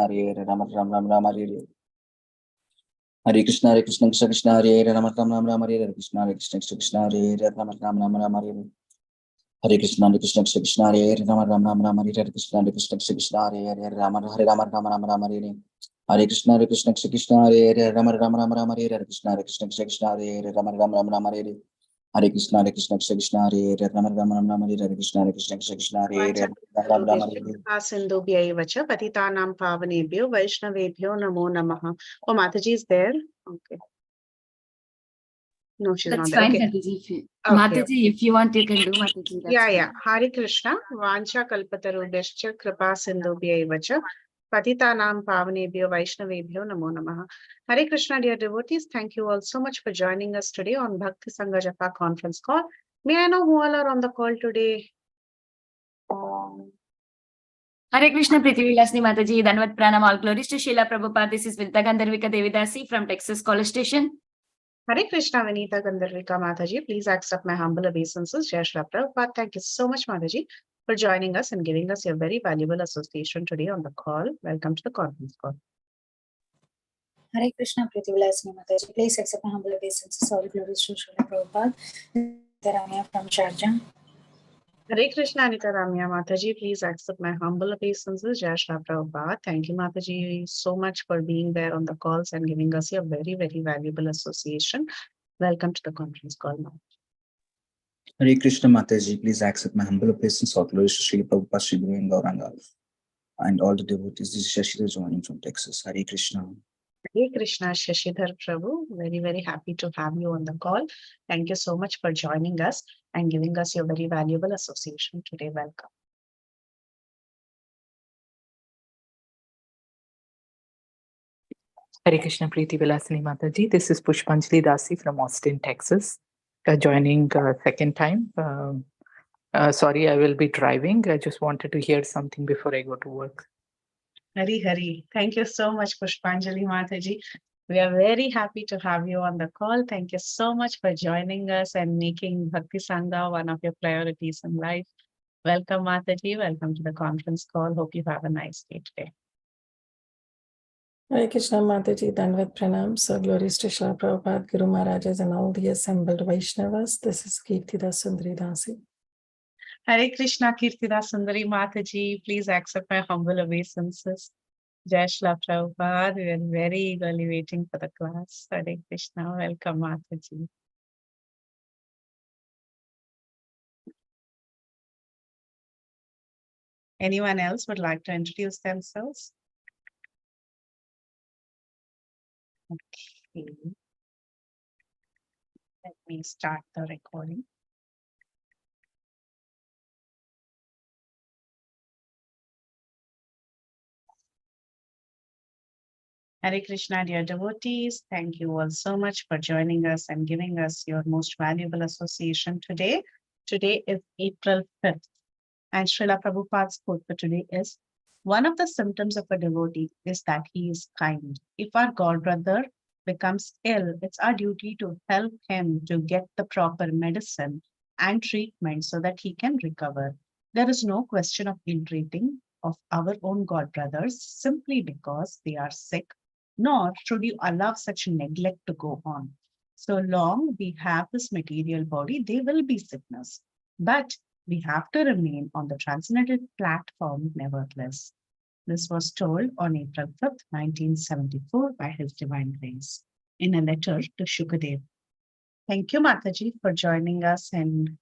Hare Hare, Rama Rama Rama Rama Hare Hare. Hare Krishna Krishna Krishna Hare Hare, Rama Rama Rama Rama Hare Hare. Krishna Krishna Krishna Hare Hare, Rama Rama Rama Rama Hare Hare. Hare Krishna Krishna Krishna Hare Hare, Rama Rama Rama Rama Hare Hare. Krishna Krishna Krishna Hare Hare, Rama Rama Rama Rama Hare Hare. Hare Krishna Krishna Krishna Hare Hare, Rama Rama Rama Rama Hare Hare. Krishna Krishna Krishna Hare Hare, Rama Rama Rama Rama Hare Hare. Hare Krishna Krishna Hare Hare, Rama Rama Rama Rama Hare Hare. Krishna Krishna Krishna Hare Hare, Rama Rama Rama Hare Hare. Sindubhyaiva cha patitanam pavanebhyo Vaishnavebhyo namo namaha. Oh, Mataji is there. Okay. No, she's That's not there. fine, Okay. Mataji. Okay. Mataji, if you want, you can do Mataji. That's Yeah. fine. Hare Krishna. Vancha kalpatarubhyascha kripa sindubhyaiva cha patitanam pavanebhyo Vaishnavebhyo namo namaha. Hare Krishna, dear devotees. Thank you all so much for joining us today on Bhakti Sangha Japa conference call. May I know who all are on the call today? Hare Krishna, Priti Vilasni Mataji, Dhanvat Pranam, all glories to Srila Prabhupada. This is Vinita Gandharvika Devi Dasi from Texas College Station. Hare Krishna, Vinita Gandharvika Mataji. Please accept my humble obeisances. Jai Shri Prabhupada. Thank you so much, Mataji, for joining us and giving us your very valuable association today on the call. Welcome to the conference call. Hare Krishna, Priti Vilasni Mataji. Please accept my humble obeisances. All glories to Srila Prabhupada. Caitanya from Sharjah. Hare Krishna, Anita Ramya Mataji. Please accept my humble obeisances. Jai Shri Prabhupada. Thank you, Mataji, so much for being there on the calls and giving us your very, very valuable association. Welcome to the conference call now. Hare Krishna Mataji, please accept my humble obeisance. All glories to Srila Prabhupada, Sri Guru and Gauranga, and all the devotees. This is Shashidhar joining from Texas. Hare Krishna. Hare Krishna, Shashidhar Prabhu. Very, very happy to have you on the call. Thank you so much for joining us and giving us your very valuable association today. Welcome. Hare Krishna, Priti Vilasini Mataji. This is Pushpanjali Dasi from Austin, Texas, joining second time. Sorry, I will be driving. I just wanted to hear something before I go to work. Hari Hari. Thank you so much, Pushpanjali Mataji. We are very happy to have you on the call. Thank you so much for joining us and making Bhakti Sangha one of your priorities in life. Welcome, Mataji. Welcome to the conference call. Hope you have a nice day today. Hare Krishna Mataji, Dhanvat Pranam. So glories to Srila Prabhupada, Guru Maharajas and all the assembled Vaishnavas. This is Kirtida Sundari Dasi. Hare Krishna, Kirtida Sundari Mataji. Please accept my humble obeisances. Jai Shri Prabhupada. We are very eagerly waiting for the class. Hare Krishna. Welcome, Mataji. Anyone else would like to introduce themselves? Okay. Let me start the recording. Hare Krishna, dear devotees. Thank you all so much for joining us and giving us your most valuable association today. Today is April 5th. And Srila Prabhupada's quote for today is, one of the symptoms of a devotee is that he is kind. If our god brother becomes ill, it's our duty to help him to get the proper medicine and treatment so that he can recover. There is no question of ill-treating of our own god brothers simply because they are sick, nor should you allow such neglect to go on. So long we have this material body, there will be sickness. But we have to remain on the transcendental platform nevertheless. This was told on April 5th, 1974 by His Divine Grace in a letter to Shukadev. Thank you, Mataji, for joining us and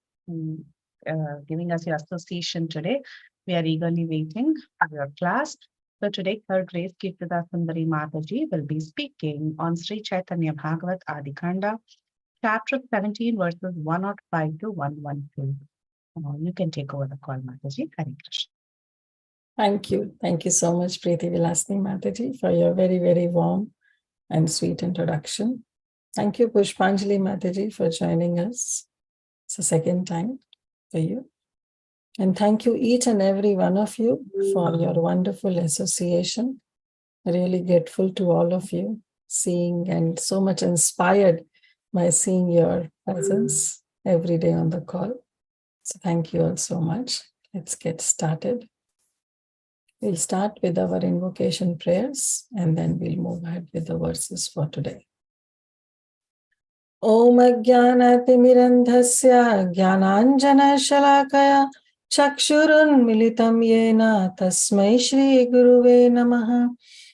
giving us your association today. We are eagerly waiting for your class. So today, Her Grace Kirtida Sundari Mataji will be speaking on Sri Caitanya Bhagavat Adi Khanda, chapter 17, verses 105 to 112. You can take over the call, Mataji. Hare Krishna. Thank you. Thank you so much, Priti Vilasni Mataji, for your very, very warm and sweet introduction. Thank you, Pushpanjali Mataji, for joining us. It's the second time for you. And thank you, each and every one of you, for your wonderful association. Really grateful to all of you, seeing and so much inspired by seeing your presence every day on the call. So thank you all so much. Let's get started. We'll start with our invocation prayers and then we'll move ahead with the verses for today. Om Ajnanatimirandhasya Jnananjana Shalakaya Chakshurun Militam Yena Tasmai Shri Guruve Namaha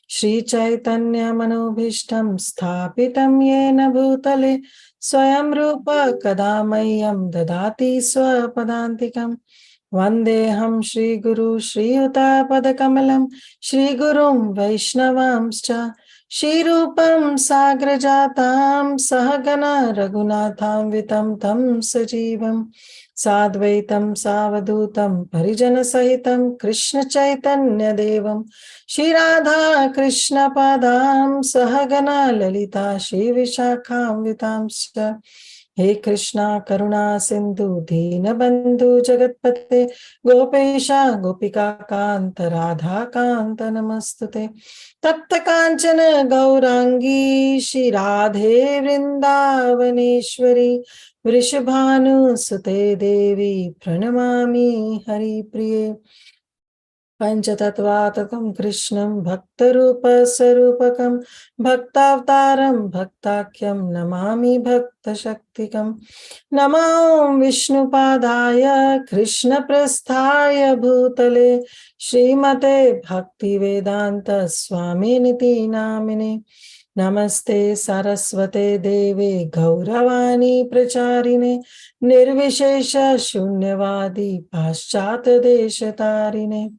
Shri Chaitanya Manobhishtam Sthapitam Yena Bhutale Swayam Rupa Kadamayam Dadati Swapadantikam Vandeham Shri Guru Shri Yuta Padakamalam Shri Gurum Vaishnavamscha Shri Rupam Sagrajatam Sahagana Raghunatham Vitam Tam Sajivam Sadvaitam Savadutam Parijana Sahitam Krishna Chaitanya Devam Shri Radha Krishna Padam Sahagana Lalita Shri Vishakham Vitamscha He Krishna Karuna Sindhu Dina Bandhu Jagatpate Gopesha Gopika Kanta Radha Kanta Namastute Tapta Kanchana Gaurangi Shri Radhe Vrindavaneshwari Vrishabhanu Sute Devi Pranamami Hari Priye Panchatattvatakam Krishnam Bhaktarupa Sarupakam Bhaktavtaram Bhaktakyam Namami Bhakta Shaktikam Namam Vishnupadaya Krishna Prasthaya Bhutale Srimate Bhakti Vedanta Swami Niti Namine Namaste Saraswate Deve Gauravani Pracharine Nirvishesha Shunyavadi Paschata Deshatarine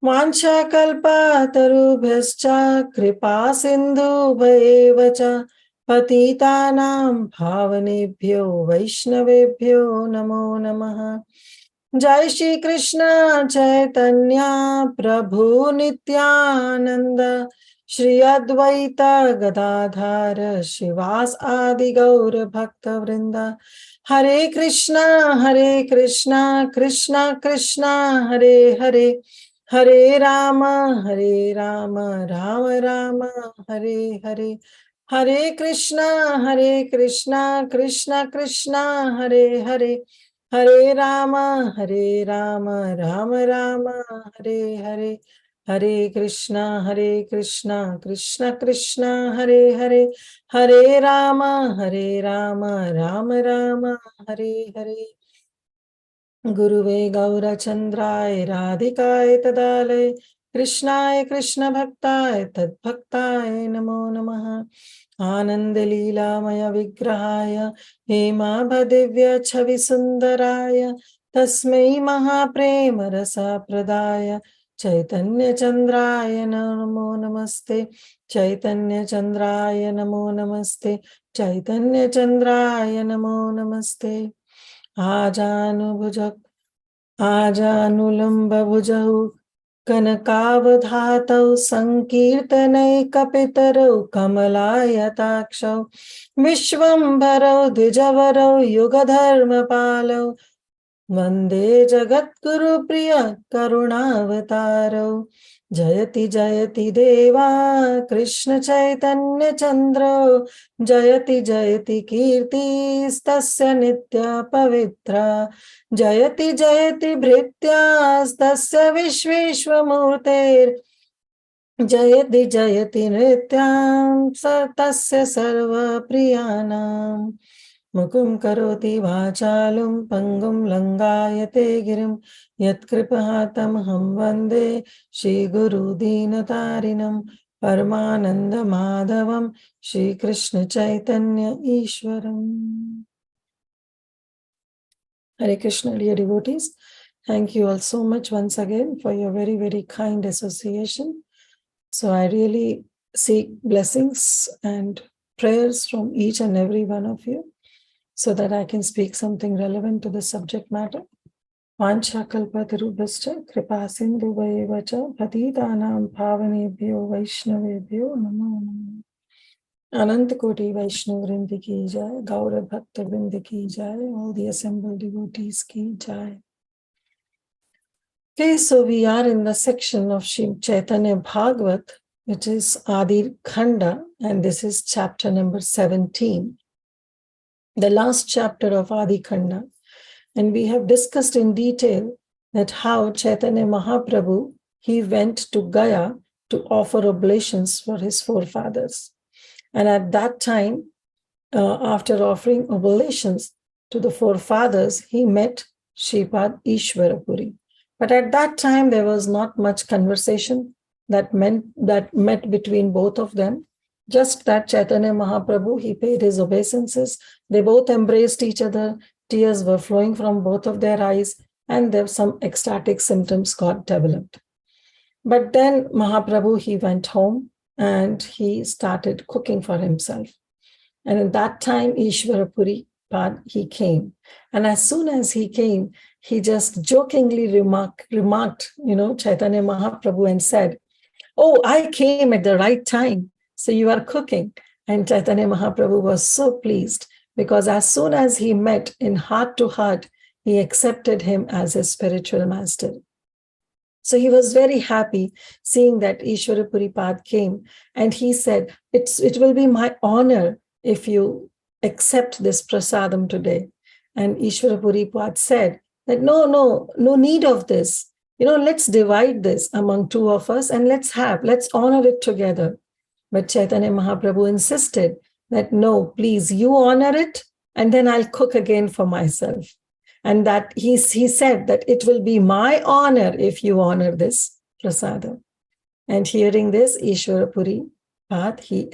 Vancha kalpa tarubhyascha kripa sindhu bhayevacha patitanam bhavanebhyo vaishnavebhyo namo namaha Jai Shri Krishna Chaitanya Prabhu Nityananda Shri Advaita Gadadhara Shivas Adi Gaura Bhakta Vrinda Hare Krishna Krishna Krishna Hare Hare Hare Rama, Rama Rama, Hare Hare. Hare Krishna, Krishna Krishna, Hare Hare. Hare Rama, Rama Rama, Hare Hare. Hare Krishna, Krishna Krishna, Hare Hare. Hare Rama, Rama Rama, Hare Hare. Guruve Gaura Chandraya Radhikaya Tadalaya Krishnaya Krishna Bhaktāya Tad Bhaktāya Namo Namaha Ananda Leela Maya Vigrahaya Hema Bhadivya Chavi Sundaraya Tasmai Mahaprema Rasa Pradaya Chaitanya Chandraya Namo Namaste Chaitanya Chandraya Namo Namaste Chaitanya Chandraya Namo Namaste आजानुलंब भुजौ कनकावधातौ संकीर्तनैकपितरौ कमलायताक्षौ विश्वंभरौ द्विजवरौ युगधर्मपालौ वन्दे जगद्गुरुप्रिय करुणावतारौ जयति जयति देवा कृष्ण चैतन्य चन्द्रो जयति जयति कीर्तिस्तस्य नित्या पवित्रा जयति जयति भृत्यास्तस्य विश्वेश्वमूर्तेर् जयति जयति नृत्यां तस्य सर्वप्रियाणाम् मुकुं करोति वाचालं पंगुं लंगायते गिरिं यत्कृपातमहं वन्दे श्रीगुरुदीनतारिणं परमानन्दमाधवं श्रीकृष्ण चैतन्य ईश्वरम्. Hare Krishna, dear devotees. Thank you all so much once again for your very, very kind association. So I really seek blessings and prayers from each and every one of you, so that I can speak something relevant to the subject matter. Vancha kalpatarubhascha kripa sindhu vayevacha patitanam bhavanebhyo vaishnavebhyo namo namo. Ananta Koti Vaishnav Vrindi ki jai, Gaura Bhakta Vrindi ki jai, all the assembled devotees ki jai. Okay, so we are in the section of Sri Chaitanya Bhagavat, which is Adi Khanda, and this is chapter number 17. The last chapter of Adi Khanda, and we have discussed in detail that how Chaitanya Mahaprabhu he went to Gaya to offer oblations for his forefathers. And at that time, after offering oblations to the forefathers, he met Shripad Ishwarapuri. But at that time, there was not much conversation that met between both of them. Just that Chaitanya Mahaprabhu, he paid his obeisances. They both embraced each other. Tears were flowing from both of their eyes, and there some ecstatic symptoms got developed. But then Mahaprabhu, he went home and he started cooking for himself. And at that time, Ishwarapuri Pad, he came. And as soon as he came, he just jokingly remarked, Chaitanya Mahaprabhu and said, "Oh, I came at the right time. So you are cooking." And Chaitanya Mahaprabhu was so pleased because as soon as he met in heart to heart, he accepted him as his spiritual master. So he was very happy seeing that Ishwarapuri Pad came, and he said, it will be my honor if you accept this prasadam today. And Ishwarapuri Pad said that no need of this. Let's divide this among two of us and let's honor it together. But Chaitanya Mahaprabhu insisted that no, please, you honor it and then I'll cook again for myself. And that he said that it will be my honor if you honor this prasadam. And hearing this, Ishwarapuri Pad, he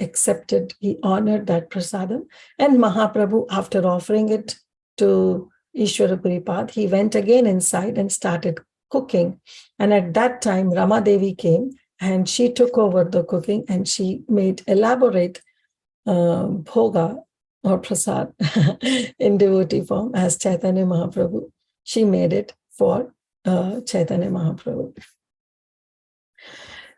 honored that prasadam. And Mahaprabhu, after offering it to Ishwarapuri Pad, he went again inside and started cooking. And at that time, Rama Devi came and she took over the cooking and she made elaborate bhoga or prasad in devotee form as Chaitanya Mahaprabhu. She made it for Chaitanya Mahaprabhu.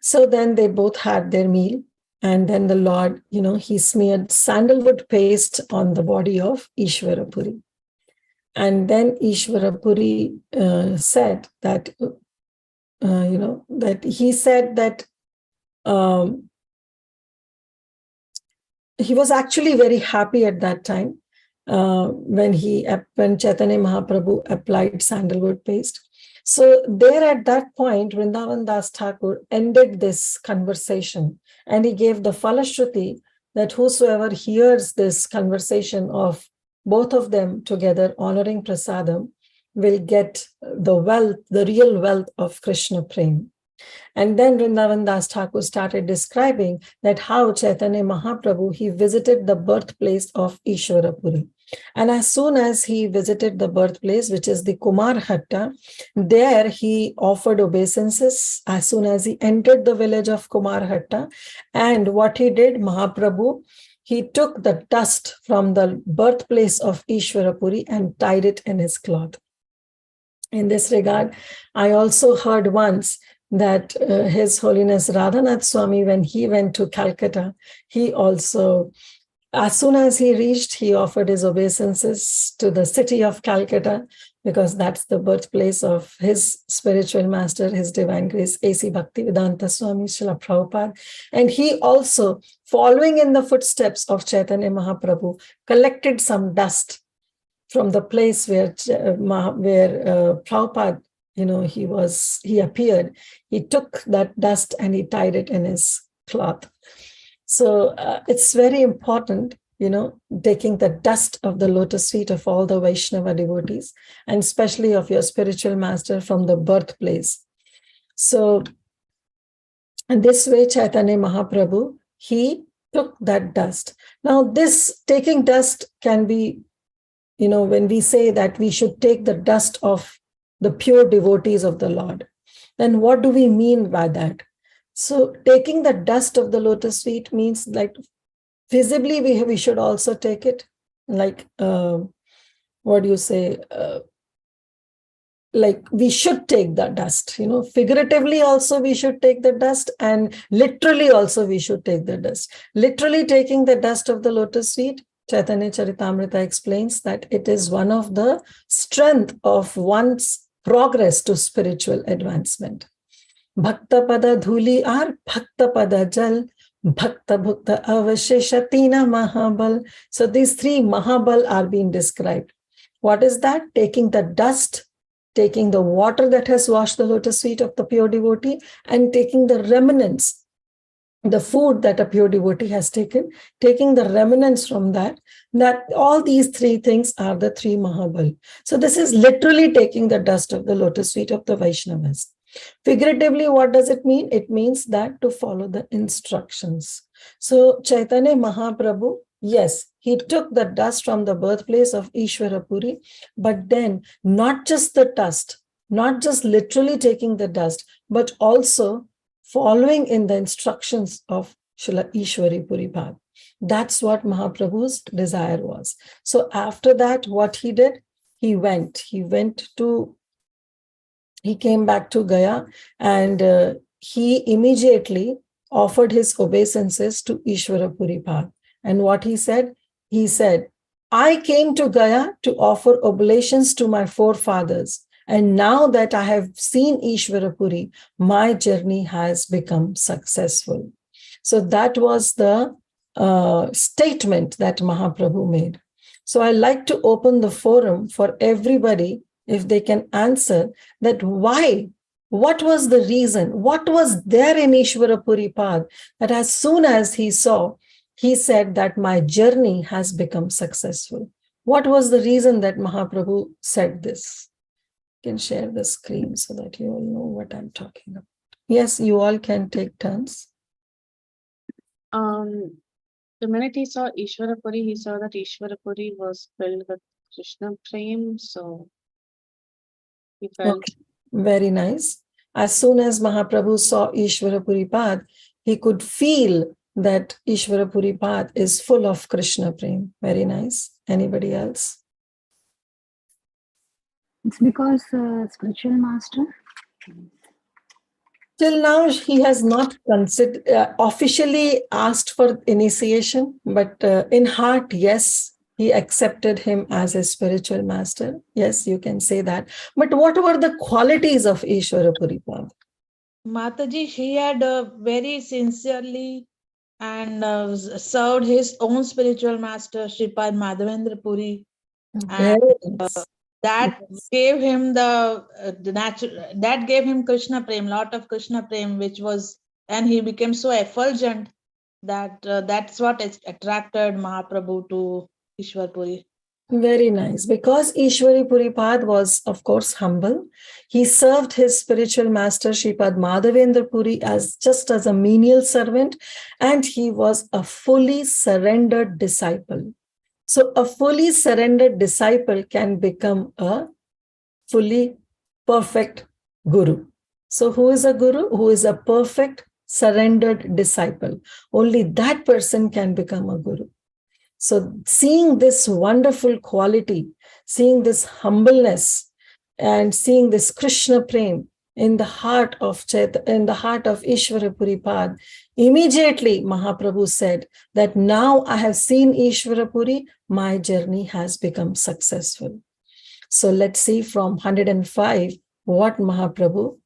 So then they both had their meal, and then the Lord, he smeared sandalwood paste on the body of Ishwarapuri. And then Ishwarapuri said that, that he said that he was actually very happy at that time when Chaitanya Mahaprabhu applied sandalwood paste. So there at that point, Vrindavan Das Thakur ended this conversation and he gave the Falashruti that whosoever hears this conversation of both of them together honoring prasadam will get the real wealth of Krishna Prem. And then Vrindavan Das Thakur started describing that how Chaitanya Mahaprabhu, he visited the birthplace of Ishwarapuri. And as soon as he visited the birthplace, which is the Kumar Hatta, there he offered obeisances as soon as he entered the village of Kumar Hatta. And what he did, Mahaprabhu, he took the dust from the birthplace of Ishwarapuri and tied it in his cloth. In this regard, I also heard once that His Holiness Radhanath Swami, when he went to Calcutta, he also, as soon as he reached, he offered his obeisances to the city of Calcutta, because that's the birthplace of his spiritual master, His Divine Grace, A.C. Bhaktivedanta Swami Srila Prabhupada. And he also, following in the footsteps of Chaitanya Mahaprabhu, collected some dust from the place where Prabhupada, he appeared. He took that dust and he tied it in his cloth. So it's very important, taking the dust of the lotus feet of all the Vaishnava devotees, and especially of your spiritual master from the birthplace. So, and this way, Chaitanya Mahaprabhu, he took that dust. Now, this taking dust can be, when we say that we should take the dust of the pure devotees of the Lord, then what do we mean by that? So taking the dust of the lotus feet means like visibly we should also take it, like what do you say? Like we should take the dust, figuratively also we should take the dust, and literally also we should take the dust. Literally taking the dust of the lotus feet, Chaitanya Charitamrita explains that it is one of the strength of one's progress to spiritual advancement. Bhakta pada dhuli ar bhakta pada jal, bhakta bhukta avasheshatina mahabal. So these three mahabal are being described. What is that? Taking the dust taking the water that has washed the lotus feet of the pure devotee and taking the remnants, the food that a pure devotee has taken, taking the remnants from that all these three things are the three Mahabal. So this is literally taking the dust of the lotus feet of the Vaishnavas. Figuratively, what does it mean? It means that to follow the instructions. So Chaitanya Mahaprabhu, yes, he took the dust from the birthplace of Ishwarapuri, but then not just the dust, not just literally taking the dust, but also following in the instructions of Srila Ishwari Puripad. That's what Mahaprabhu's desire was. So after that, what he did, he came back to Gaya, and he immediately offered his obeisances to Ishwara Puripad. And what he said, I came to Gaya to offer oblations to my forefathers. And now that I have seen Ishwara Puri, my journey has become successful. So that was the statement that Mahaprabhu made. So I like to open the forum for everybody, if they can answer that why, what was the reason, what was there in Ishwara Puripad that as soon as he saw, he said that my journey has become successful. What was the reason that Mahaprabhu said this? You can share the screen so that you all know what I'm talking about. Yes, you all can take turns. The minute he saw Ishwarapuri, he saw that Ishwarapuri was filled with Krishna Prem, so he felt. Okay. Very nice. As soon as Mahaprabhu saw Ishwara Puripad, he could feel that Ishwara Puripad is full of Krishna Prem. Very nice. Anybody else? It's because spiritual master. Till now, he has not officially asked for initiation, but in heart, yes, he accepted him as a spiritual master. Yes, you can say that. But what were the qualities of Ishwara Puripad? Mataji, he had very sincerely and served his own spiritual master, Shripad Madhavendra Puri. Very nice. That gave him the natural, that gave him Krishna Prem, lot of Krishna Prem, which was, and he became so effulgent that that's what attracted Mahaprabhu to Ishwar Puri. Very nice. Because Ishwari Puripad was, of course, humble, he served his spiritual master, Shripad Madhavendra Puri, just as a menial servant, and he was a fully surrendered disciple. So a fully surrendered disciple can become a fully perfect guru. So who is a guru? Who is a perfect surrendered disciple. Only that person can become a guru. So seeing this wonderful quality, seeing this humbleness, and seeing this Krishna Prem in the heart of Ishwara Puripad, immediately Mahaprabhu said that now I have seen Ishwara Puri, my journey has become successful. So let's see from 105 what Mahaprabhu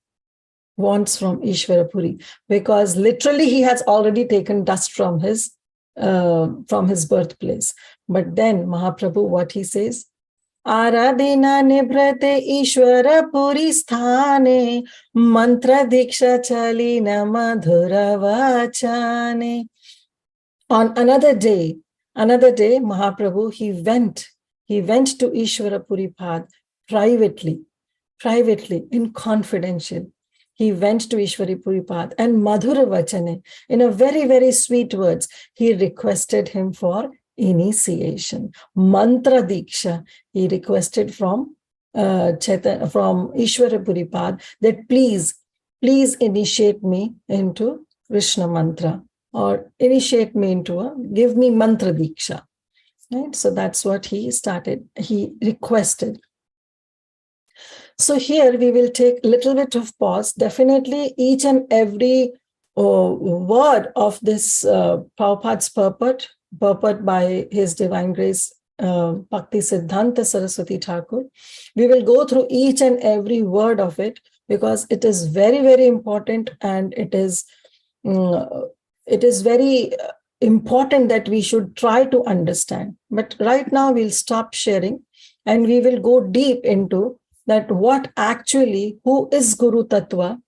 wants from Ishwara Puri, because literally he has already taken dust from his birthplace. But then Mahaprabhu, what he says, Aradina nibrate Ishwara Puri sthane, mantra diksha chalina madhura vachane. On another day, Mahaprabhu, he went to Ishwara Puripad privately, in confidential. He went to Ishwari Puripad and Madhura Vachane, in a very, very sweet words, he requested him for initiation. Mantra Diksha, he requested from Ishwara Puripad that please initiate me into Krishna mantra, or initiate me give me Mantra Diksha. Right? So that's what he requested. So here we will take a little bit of pause. Definitely each and every word of this Prabhupada's purport by His Divine Grace Bhakti Siddhanta Saraswati Thakur. We will go through each and every word of it because it is very, very important, and it is very important that we should try to understand. But right now we'll stop sharing and we will go deep into that what actually, who is Guru Tattva,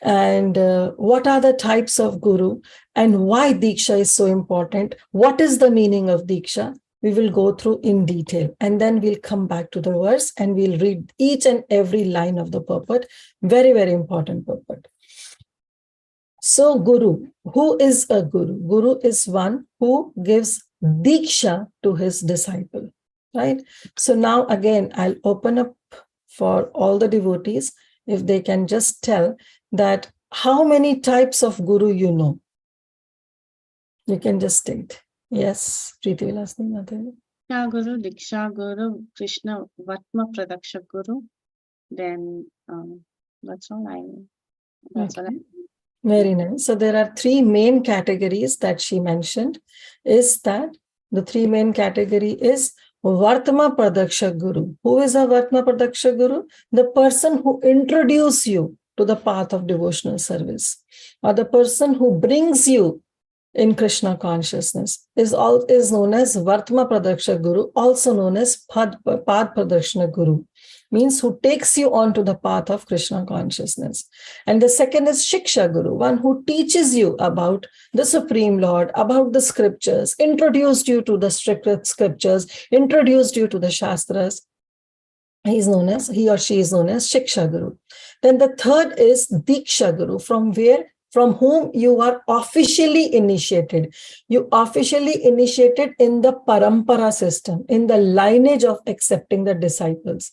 and what are the types of Guru, and why Diksha is so important, what is the meaning of Diksha, we will go through in detail. And then we'll come back to the verse and we'll read each and every line of the purport. Very, very important purport. So Guru, who is a Guru? Guru is one who gives Diksha to his disciple, right? So now again, I'll open up for all the devotees, if they can just tell that how many types of Guru you know. You can just state. Yes, Preeti Vilasni Mataji. Diksha Guru, Diksha Guru, Krishna Vatma Pradaksha Guru. Then that's all I know. That's all I Okay. Very nice. So there are three main categories that she mentioned. Is that the three main category is Vartma Pradaksha Guru. Who is a Vartma Pradaksha Guru? The person who introduces you to the path of devotional service, or the person who brings you in Krishna consciousness is known as Vartma Pradaksha Guru, also known as Pad Pradakshana Guru, means who takes you on to the path of Krishna consciousness. And the second is Shiksha Guru, one who teaches you about the Supreme Lord, about the scriptures, introduced you to the scriptures, introduced you to the Shastras. He or she is known as Shiksha Guru. Then the third is Diksha Guru, from whom you are officially initiated. You officially initiated in the parampara system, in the lineage of accepting the disciples.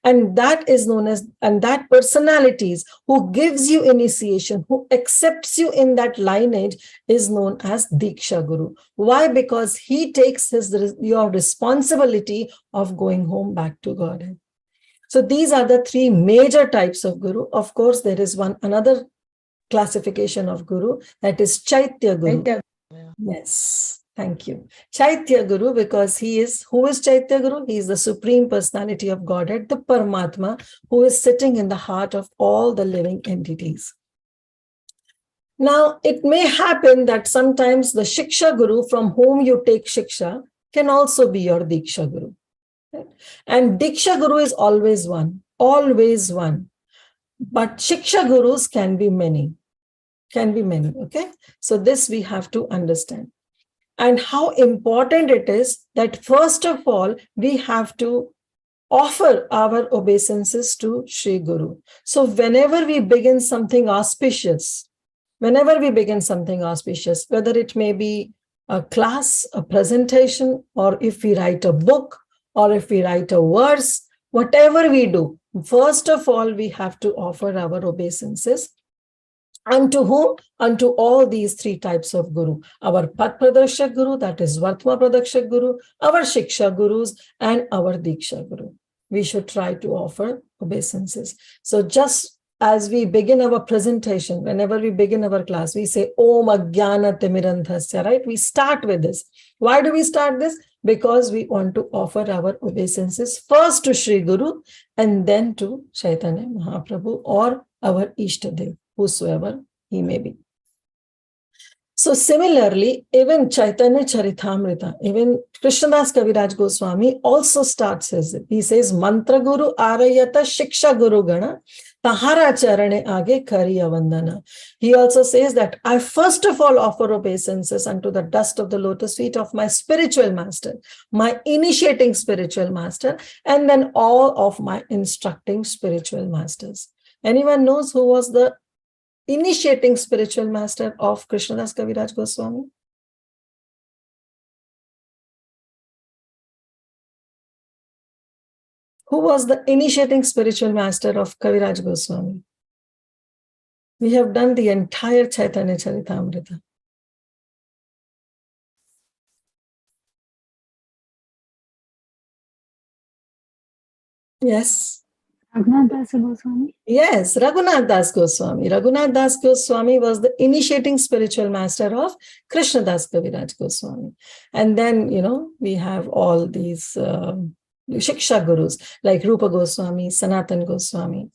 And that is known as, and that personalities who gives you initiation, who accepts you in that lineage is known as Diksha Guru. Why? Because he takes your responsibility of going home back to Godhead. So these are the three major types of Guru. Of course, there is another classification of Guru, that is Chaitya Guru. Yes, thank you. Chaitya Guru, because who is Chaitya Guru? He is the Supreme Personality of Godhead, the Paramatma, who is sitting in the heart of all the living entities. Now, it may happen that sometimes the Shiksha Guru from whom you take Shiksha can also be your Diksha Guru. And Diksha Guru is always one. But Shiksha Gurus can be many. Okay? So this we have to understand. And how important it is that first of all, we have to offer our obeisances to Sri Guru. So whenever we begin something auspicious, whether it may be a class, a presentation, or if we write a book, or if we write a verse, whatever we do, first of all, we have to offer our obeisances. Unto whom? Unto all these three types of Guru. Our Pad Pradakshak Guru, that is Vartma Pradakshak Guru, our Shiksha Gurus, and our Diksha Guru. We should try to offer obeisances. So just as we begin our presentation, whenever we begin our class, we say, Om Ajnana Timirandhasya, right? We start with this. Why do we start this? Because we want to offer our obeisances first to Sri Guru and then to Chaitanya Mahaprabhu or our Ishtadev, whosoever he may be. So similarly, even Chaitanya Charitamrita, even Krishnadas Kaviraj Goswami also starts he says, Mantra Guru Arayata Shiksha Guru Gana Tahara Charane Age Kariya Vandana. He also says that I first of all offer obeisances unto the dust of the lotus feet of my spiritual master, my initiating spiritual master, and then all of my instructing spiritual masters. Anyone knows who was the initiating spiritual master of Krishnadas Kaviraj Goswami? Who was the initiating spiritual master of Kaviraj Goswami? We have done the entire Chaitanya Charitamrita. Yes. Raghunath Das Goswami. Yes, Raghunath Das Goswami. Raghunath Das Goswami was the initiating spiritual master of Krishnadas Kaviraj Goswami. And then, we have all these Shiksha Gurus like Rupa Goswami, Sanatan Goswami.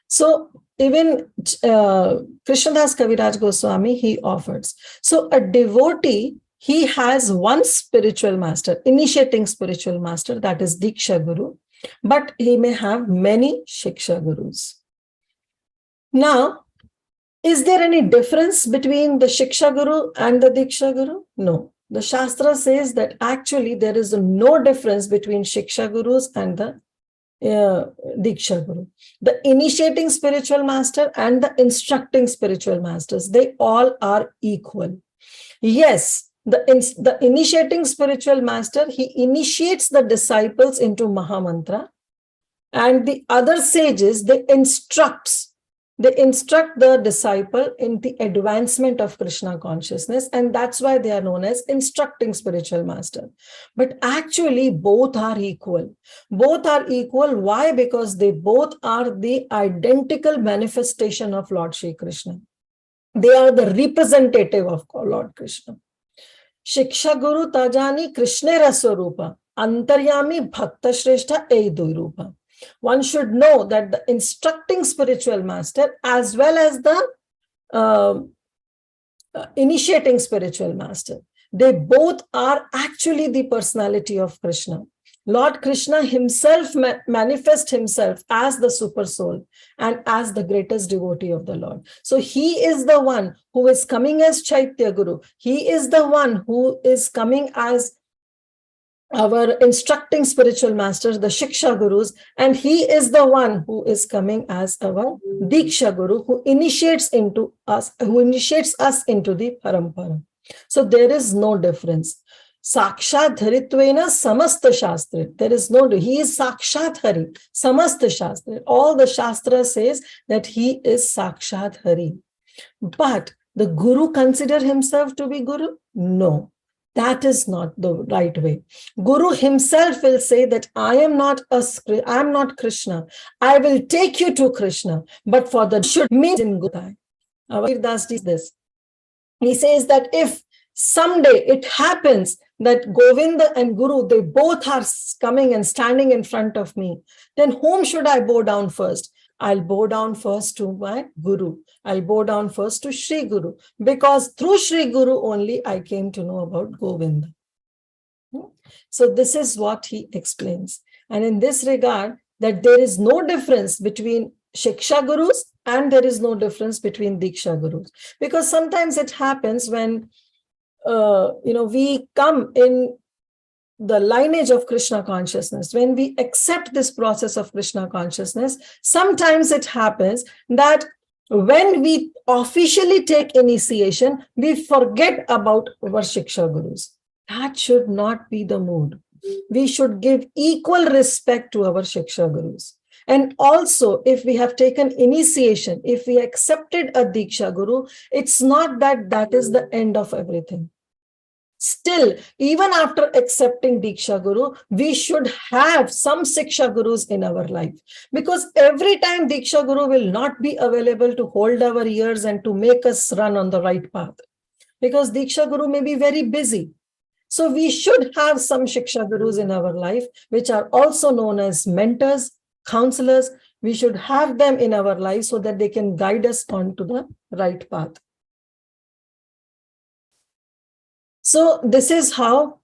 So even Krishnadas Kaviraj Goswami, he offers. So a devotee, he has one spiritual master, initiating spiritual master, that is Diksha Guru. but he may have many Shiksha Gurus. Now, is there any difference between the Shiksha Guru and the Diksha Guru? No. The Shastra says that actually there is no difference between Shiksha Gurus and the Diksha Guru. The initiating spiritual master and the instructing spiritual masters, they all are equal. Yes, the initiating spiritual master, he initiates the disciples into Mahamantra, and the other sages, they instruct the disciple in the advancement of Krishna consciousness, and that's why they are known as instructing spiritual master. But actually, both are equal. Both are equal. Why? Because they both are the identical manifestation of Lord Shri Krishna. They are the representative of Lord Krishna. Shiksha Guru Tajani Krishna Raswarupa, Antaryami Bhakta Shrestha Eidurupa. One should know that the instructing spiritual master as well as the initiating spiritual master, they both are actually the personality of Krishna. Lord Krishna himself manifests himself as the super soul and as the greatest devotee of the Lord. So he is the one who is coming as Chaitya Guru. He is the one who is coming as our instructing spiritual masters, the Shiksha Gurus, and he is the one who is coming as our Diksha Guru, who initiates us into the Parampara. So there is no difference. Sakshat Haritvena Samasta Shastra. There is no, he is Sakshat Hari, Samasta Shastra. All the Shastra says that he is Sakshat Hari. But the Guru consider himself to be Guru? No. That is not the right way. Guru himself will say that I am not Krishna. I will take you to Krishna, but for the should mean in Guru. Our Dasi is this. He says that if someday it happens that Govinda and Guru, they both are coming and standing in front of me, then whom should I bow down first? I'll bow down first to my Guru. I'll bow down first to Sri Guru, because through Sri Guru only I came to know about Govinda. So this is what he explains. And in this regard, that there is no difference between Shiksha Gurus and there is no difference between Diksha Gurus. Because sometimes it happens when we come in the lineage of Krishna consciousness, when we accept this process of Krishna consciousness, sometimes it happens that when we officially take initiation, we forget about our Shiksha Gurus. That should not be the mood. We should give equal respect to our Shiksha Gurus. And also, if we have taken initiation, if we accepted a Diksha Guru, it's not that that is the end of everything. Still, even after accepting Diksha Guru, we should have some Shiksha Gurus in our life. Because every time Diksha Guru will not be available to hold our ears and to make us run on the right path. Because Diksha Guru may be very busy. So we should have some Shiksha Gurus in our life, which are also known as mentors, counselors. We should have them in our life so that they can guide us onto the right path. So this is how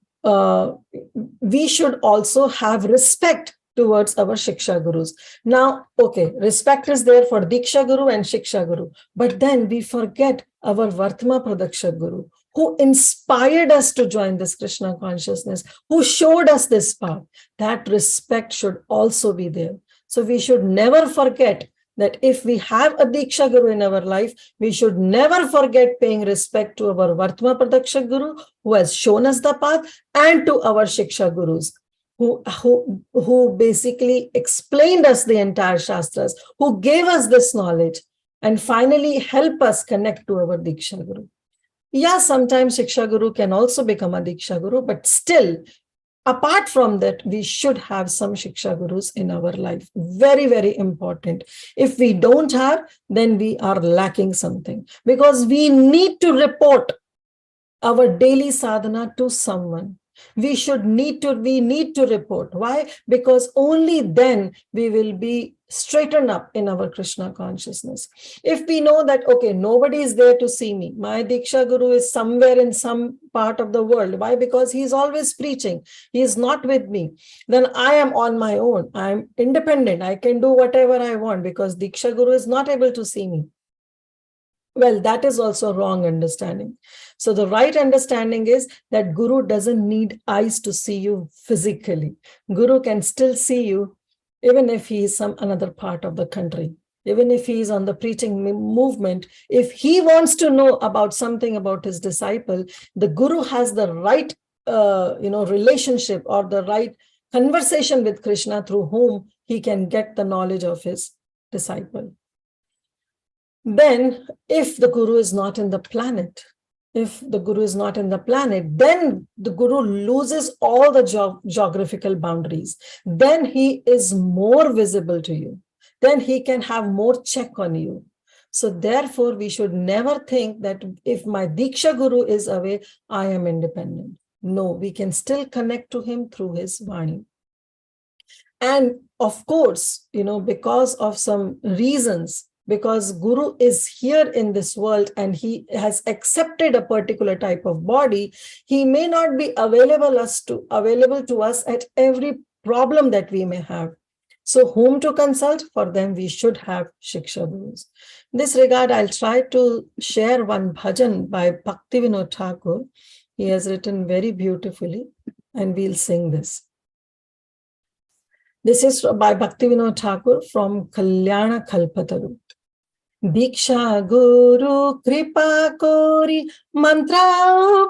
we should also have respect towards our Shiksha Gurus. Now, okay, respect is there for Diksha Guru and Shiksha Guru, but then we forget our Vartma Pradakshak Guru, who inspired us to join this Krishna consciousness, who showed us this path. That respect should also be there. So we should never forget that if we have a Diksha Guru in our life, we should never forget paying respect to our Vartma Pradakshak Guru, who has shown us the path, and to our Shiksha Gurus, who basically explained us the entire Shastras, who gave us this knowledge, and finally help us connect to our Diksha Guru. Yeah, sometimes Shiksha Guru can also become a Diksha Guru, but still, apart from that, we should have some Shiksha Gurus in our life. Very, very important. If we don't have, then we are lacking something, because we need to report our daily sadhana to someone. We need to report. Why? Because only then we will be straightened up in our Krishna consciousness. If we know that, okay, nobody is there to see me, my Diksha Guru is somewhere in some part of the world. Why? Because he is always preaching. He is not with me. Then I am on my own. I am independent. I can do whatever I want because Diksha Guru is not able to see me. Well, that is also wrong understanding. So the right understanding is that Guru doesn't need eyes to see you physically. Guru can still see you even if he is another part of the country, even if he is on the preaching movement. If he wants to know about something about his disciple, the Guru has the right relationship or the right conversation with Krishna through whom he can get the knowledge of his disciple. Then if the Guru is not in the planet, then the Guru loses all the geographical boundaries. Then he is more visible to you. Then he can have more check on you. So therefore, we should never think that if my Diksha Guru is away, I am independent. No, we can still connect to him through his Vani. And of course, because of some reasons, because Guru is here in this world and he has accepted a particular type of body, he may not be available to us at every problem that we may have. So whom to consult? For them, we should have Shiksha Gurus. In this regard, I'll try to share one bhajan by Bhaktivinoda Thakur. He has written very beautifully, and we'll sing this. This is by Bhaktivinoda Thakur from Kalyana Kalpataru. Diksha Guru Kripa Kori Mantra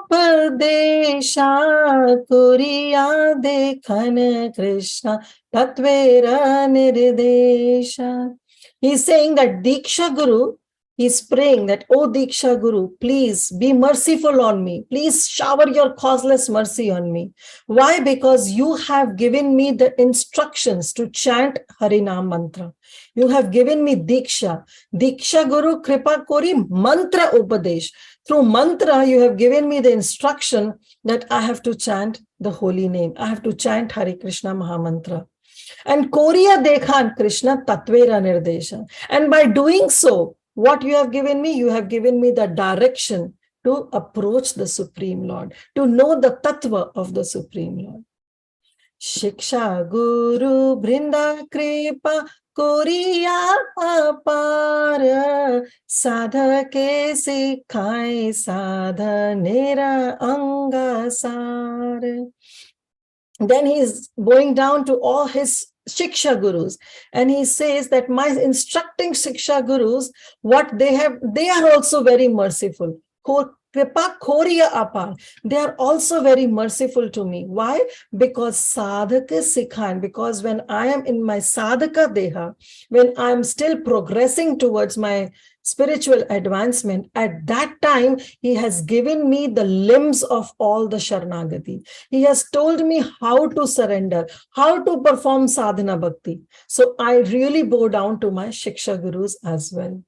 Upadesha Kuriya Dekhan Krishna Tatvera Nirdesha. He's saying that Diksha Guru, he's praying that, oh Diksha Guru, please be merciful on me. Please shower your causeless mercy on me. Why? Because you have given me the instructions to chant Harinam mantra. You have given me Diksha. Diksha Guru Kripa Kori Mantra Upadesh. Through mantra, you have given me the instruction that I have to chant the holy name. I have to chant Hare Krishna Mahamantra. And Koriya Dekhan Krishna Tatvera Nirdesha. And by doing so, what you have given me? You have given me the direction to approach the Supreme Lord, to know the tattva of the Supreme Lord. Shiksha Guru Brinda Kripa Koriya Apara Sadhake Sikhai Sadhanera Angasar. Then he is going down to all his Shiksha Gurus, and he says that my instructing Shiksha Gurus, what they have, they are also very merciful. Kripa Koriya Apar. They are also very merciful to me. Why? Because sadhaka sikhan, because when I am in my sadhaka deha, when I am still progressing towards my spiritual advancement, at that time, he has given me the limbs of all the Sharanagati. He has told me how to surrender, how to perform sadhana bhakti. So I really bow down to my Shiksha Gurus as well.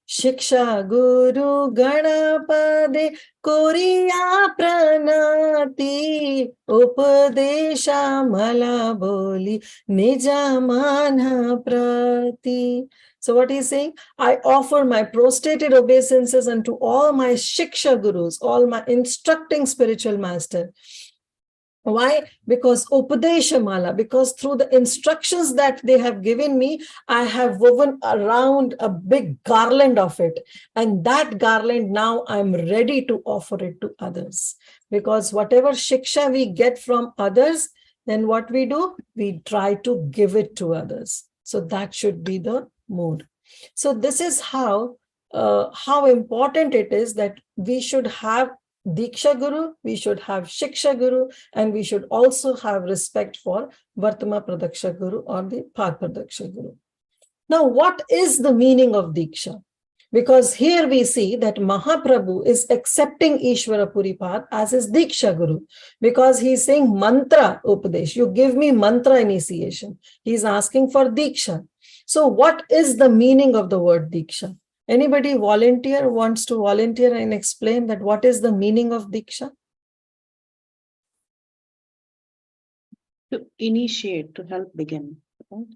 Shiksha Guru Ganapade Koriya Pranati Upadesha Mala Boli Nijamana Prati. So what he's saying, I offer my prostrated obeisances unto all my Shiksha Gurus, all my instructing spiritual master. Why? Because Upadesha Mala, because through the instructions that they have given me, I have woven around a big garland of it. And that garland now I'm ready to offer it to others. Because whatever Shiksha we get from others, then what we do? We try to give it to others. So that should be the mood. So this is how important it is that we should have Diksha Guru, we should have Shiksha Guru, and we should also have respect for Vartama Pradaksha Guru or the Pad Pradaksha Guru. Now, what is the meaning of Diksha? Because here we see that Mahaprabhu is accepting Ishvara Puripad as his Diksha Guru, because he's saying mantra upadesh, you give me mantra initiation. He's asking for Diksha. So what is the meaning of the word Diksha? Anybody wants to volunteer and explain that what is the meaning of Diksha? To initiate, to help begin. Right?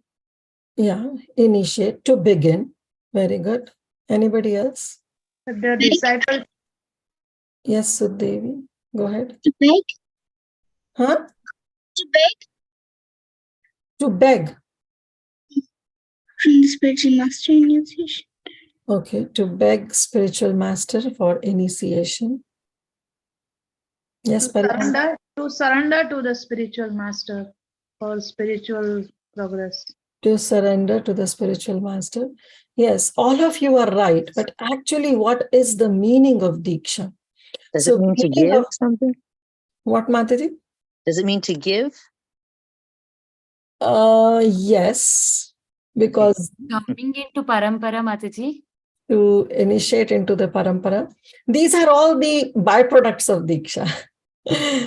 Yeah, initiate, to begin. Very good. Anybody else? The disciple. Yes, Suddevi. Go ahead. To beg. Huh? To beg To beg. from the spiritual master initiation. Okay, to beg spiritual master for initiation. Yes, Parikshit. To surrender to the spiritual master for spiritual progress. To surrender to the spiritual master. Yes, all of you are right. But actually, what is the meaning of Diksha? Does it mean to give something? What, Mataji? Does it mean to give? Yes, because Coming into Parampara, Mataji. to initiate into the parampara. These are all the byproducts of Diksha.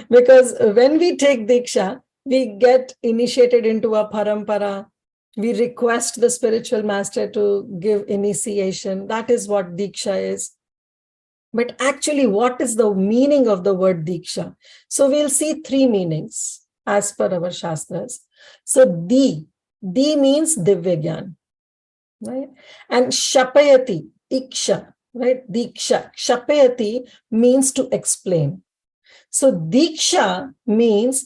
Because when we take Diksha, we get initiated into a parampara. We request the spiritual master to give initiation. That is what Diksha is. But actually, what is the meaning of the word Diksha? So we'll see three meanings as per our Shastras. So Di means Divyagyan, right? And Shapayati, Iksha, right? Diksha. Shapayati means to explain. So Diksha means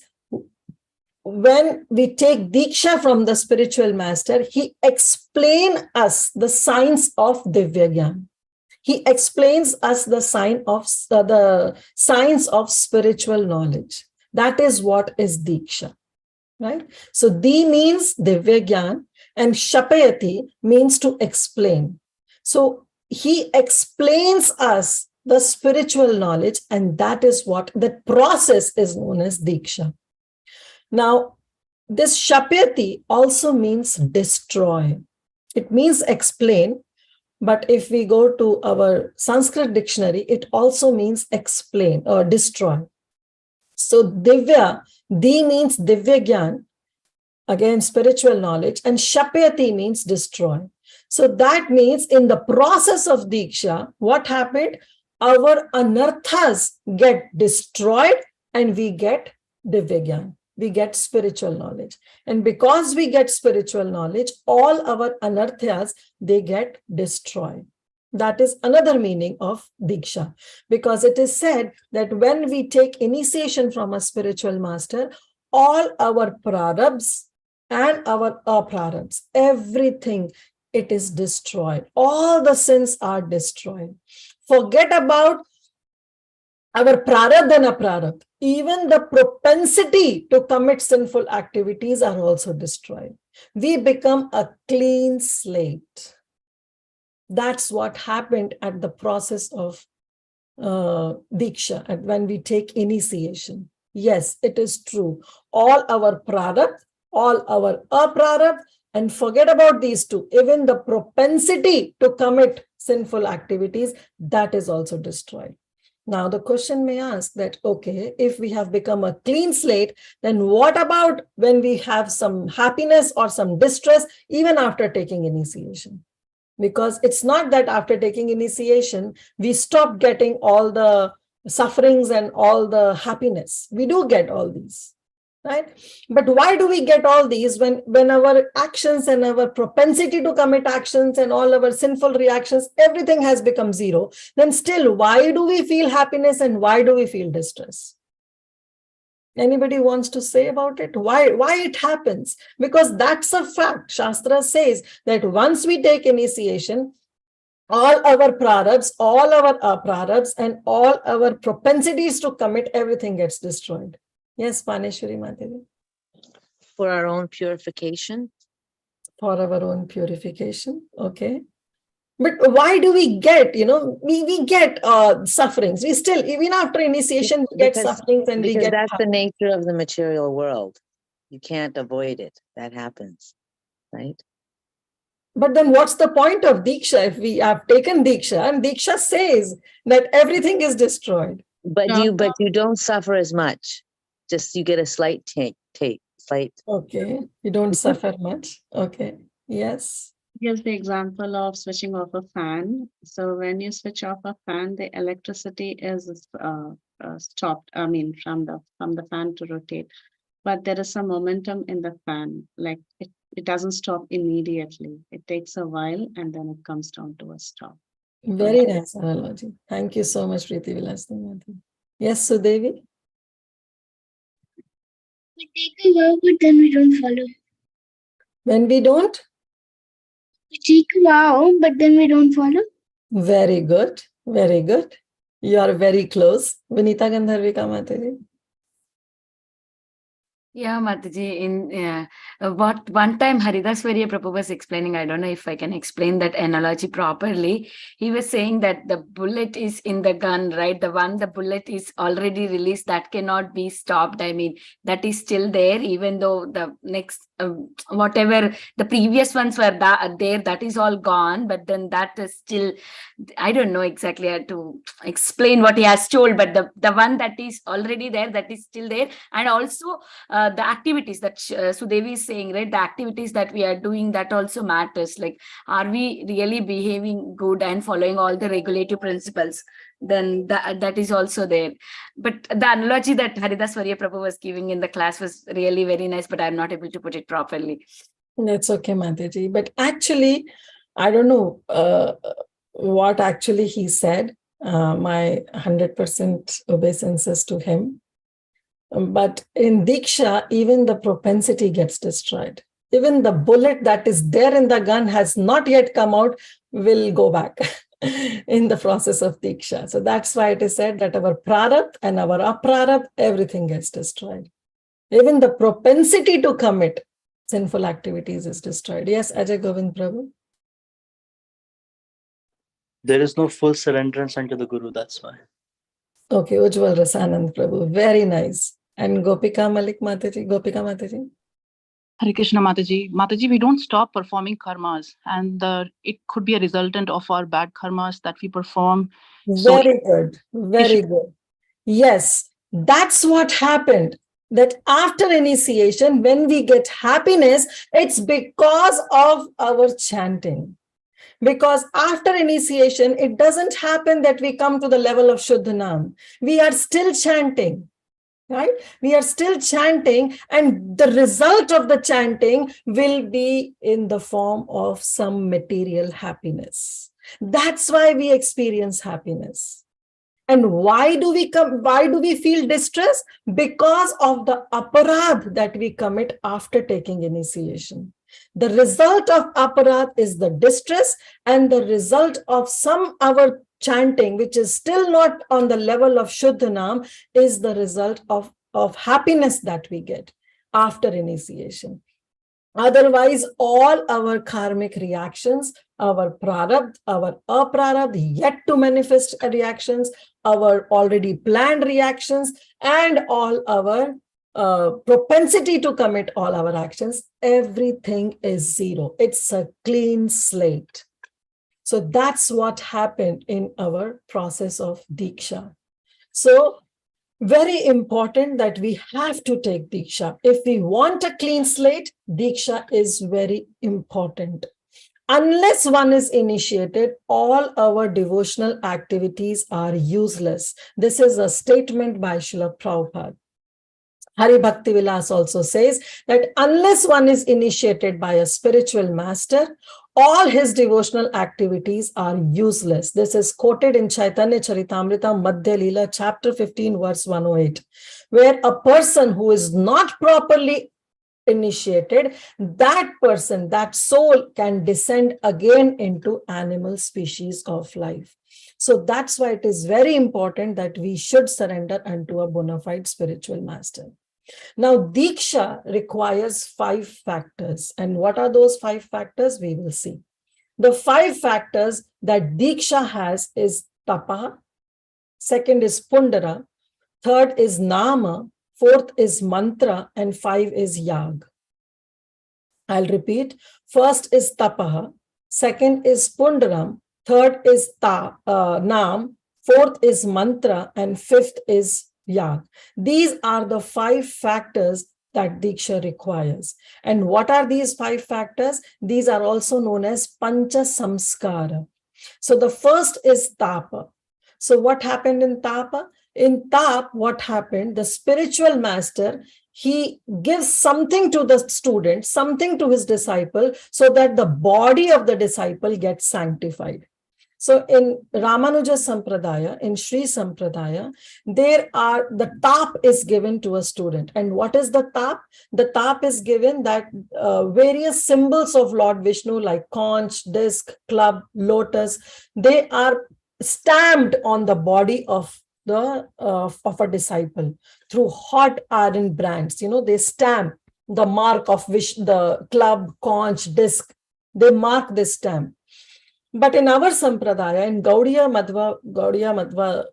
when we take Diksha from the spiritual master, he explains us the science of Divyagyan. He explains us the science of spiritual knowledge. That is what is Diksha, right? So Di means Divyagyan and Shapayati means to explain. So he explains us the spiritual knowledge, and that is what that process is known as Diksha. Now, this Shapyati also means destroy. It means explain, but if we go to our Sanskrit dictionary, it also means explain or destroy. So Divya, Di means Divyagyan, again spiritual knowledge, and Shapyati means destroy. So that means in the process of Diksha, what happened? Our anarthas get destroyed and we get Divyagyan. We get spiritual knowledge. And because we get spiritual knowledge, all our anarthas, they get destroyed. That is another meaning of Diksha. Because it is said that when we take initiation from a spiritual master, all our prarabdhas and our aprarabdhas, everything, it is destroyed. All the sins are destroyed. Forget about our prarabdha and aprarabdha. Even the propensity to commit sinful activities are also destroyed. We become a clean slate. That's what happened at the process of Diksha, and when we take initiation. Yes, it is true. All our prarabdha, all our aprarabdha, and forget about these two. Even the propensity to commit sinful activities, that is also destroyed. Now, the question may ask that, okay, if we have become a clean slate, then what about when we have some happiness or some distress, even after taking initiation? Because it's not that after taking initiation, we stop getting all the sufferings and all the happiness. We do get all these, right? But why do we get all these when our actions and our propensity to commit actions and all our sinful reactions, everything has become zero? Then still, why do we feel happiness and why do we feel distress? Anybody wants to say about it? Why it happens? Because that's a fact. Shastra says that once we take initiation, all our prarabdhas, all our aprarabdhas, and all our propensities to commit, everything gets destroyed. Yes, Paneshwari Mataji. For our own purification. For our own purification. Okay. But why do we get, we get sufferings? We still, even after initiation, we get sufferings and we get. Because that's the nature of the material world. You can't avoid it. That happens, right? But then what's the point of Diksha if we have taken Diksha and Diksha says that everything is destroyed? But you don't suffer as much. Just you get a slight slight. Okay. You don't suffer much. Okay. Yes. Here's the example of switching off a fan. So when you switch off a fan, the electricity is stopped. I mean, from the fan to rotate. but there is some momentum in the fan. Like it doesn't stop immediately. It takes a while and then it comes down to a stop. Very nice analogy. Thank you so much, Preeti Vilasni Mataji. Yes, Sudevi? We take a vow, but then we don't follow. When we don't? We take a vow, but then we don't follow. Very good. Very good. You are very close. Vinita Gandharvika Mataji. Yeah, Mataji, in what one time Haridas Varya Prabhu was explaining, I don't know if I can explain that analogy properly. He was saying that the bullet is in the gun, right? The bullet is already released, that cannot be stopped. I mean, that is still there, even though the next, whatever the previous ones were there, that is all gone. But then that is still, I don't know exactly how to explain what he has told, but the one that is already there, that is still there. And also, the activities that Sudevi is saying, right? The activities that we are doing, that also matters. Like, are we really behaving good and following all the regulative principles? Then that is also there. But the analogy that Haridas Varya Prabhu was giving in the class was really very nice, but I'm not able to put it properly. That's okay, Mataji. But actually, I don't know what actually he said. My 100% obeisances to him. But in Diksha, even the propensity gets destroyed. Even the bullet that is there in the gun has not yet come out, will go back in the process of Diksha. So that's why it is said that our prarabdha and our aprarabdha, everything gets destroyed. Even the propensity to commit sinful activities is destroyed. Yes, Ajay Govind Prabhu. There is no full surrenderance unto the Guru, that's why. Okay, Ujjwal Rasanand Prabhu, very nice. And Gopika Malik Mataji, Gopika Mataji. Hare Krishna Mataji. Mataji, we don't stop performing karmas, and it could be a resultant of our bad karmas that we perform. Very good, very good. Yes, that's what happened. That after initiation, when we get happiness, it's because of our chanting. Because after initiation, it doesn't happen that we come to the level of Shuddhanam. We are still chanting. Right? We are still chanting, and the result of the chanting will be in the form of some material happiness. That's why we experience happiness. And why do we feel distress? Because of the aparadh that we commit after taking initiation. The result of aparadh is the distress, and the result of our chanting, which is still not on the level of Shuddhanam, is the result of happiness that we get after initiation. Otherwise, all our karmic reactions, our prarabdha, our aprarabdha, yet to manifest reactions, our already planned reactions, and all our propensity to commit all our actions, everything is zero. It's a clean slate. So that's what happened in our process of Diksha. So very important that we have to take Diksha. If we want a clean slate, Diksha is very important. Unless one is initiated, all our devotional activities are useless. This is a statement by Srila Prabhupada. Hari Bhakti Vilas also says that unless one is initiated by a spiritual master, all his devotional activities are useless. This is quoted in Caitanya Charitamrita Madhya Leela, chapter 15, verse 108, where a person who is not properly initiated, that person, that soul can descend again into animal species of life. So that's why it is very important that we should surrender unto a bona fide spiritual master. Now, Diksha requires 5 factors. And what are those 5 factors? We will see. The 5 factors that Diksha has is Tapa, second is Pundara, third is Nama, fourth is Mantra, and 5 is Yag. I'll repeat. First is Tapaha, second is Pundaram, third is Nam, fourth is Mantra, and fifth is Yag. These are the 5 factors that Diksha requires. And what are these 5 factors? These are also known as Pancha Samskara. So the first is Tapa. So what happened in Tapa? In Tap, what happened? The spiritual master, he gives something to the student, something to his disciple, so that the body of the disciple gets sanctified. So in Ramanuja Sampradaya, in Sri Sampradaya, the tap is given to a student. And what is the tap? The tap is given that various symbols of Lord Vishnu, like conch, disc, club, lotus, they are stamped on the body of a disciple through hot iron brands. They stamp the mark of the club, conch, disc. They mark this stamp. But in our Sampradaya, in Gaudiya Madhva,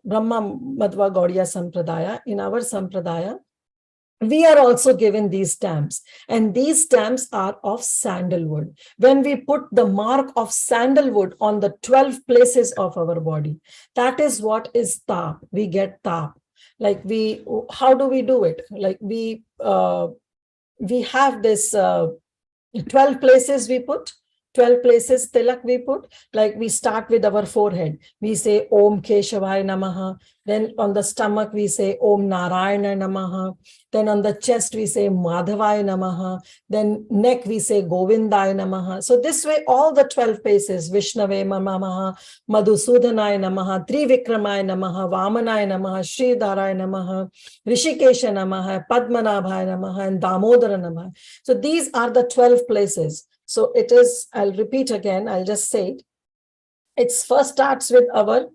Brahma Madhva Gaudiya Sampradaya, in our Sampradaya, we are also given these stamps. And these stamps are of sandalwood. When we put the mark of sandalwood on the 12 places of our body, that is what is tap. We get tap. How do we do it? Like we have this 12 places we put. 12 places tilak we put, like we start with our forehead. We say Om Keshavaya Namaha. Then on the stomach, we say Om Narayana Namaha. Then on the chest, we say Madhavaya Namaha. Then neck, we say Govindaya Namaha. So this way, all the 12 places, Vishnave Namaha, Madhusudanaya Namaha, Trivikramaya Namaha, Vamanaya Namaha, Sridharaya Namaha, Rishikesha Namaha, Padmanabhaya Namaha, and Damodara Namaha. So these are the 12 places. So it is, I'll repeat again, I'll just say it. It first starts with our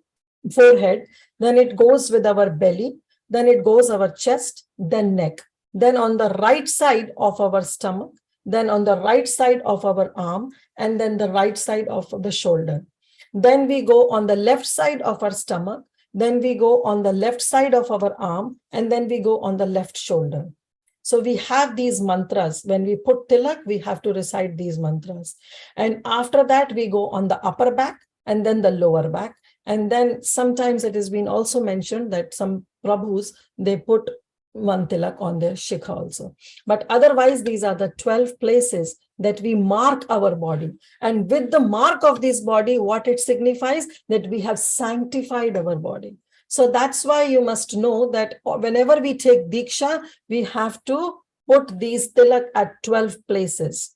forehead, then it goes with our belly, then it goes our chest, then neck, then on the right side of our stomach, then on the right side of our arm, and then the right side of the shoulder. Then we go on the left side of our stomach, then we go on the left side of our arm, and then we go on the left shoulder. So we have these mantras. When we put tilak, we have to recite these mantras. And after that, we go on the upper back and then the lower back. And then sometimes it has been also mentioned that some Prabhus, they put one tilak on their shikha also. But otherwise, these are the 12 places that we mark our body. And with the mark of this body, what it signifies, that we have sanctified our body. So that's why you must know that whenever we take Diksha, we have to put these tilak at 12 places.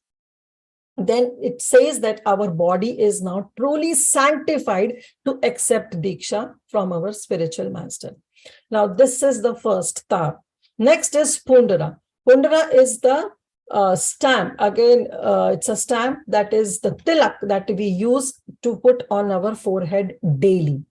Then it says that our body is now truly sanctified to accept Diksha from our spiritual master. Now, this is the first tap. Next is Pundara. Pundara is the stamp. Again, it's a stamp that is the tilak that we use to put on our forehead daily.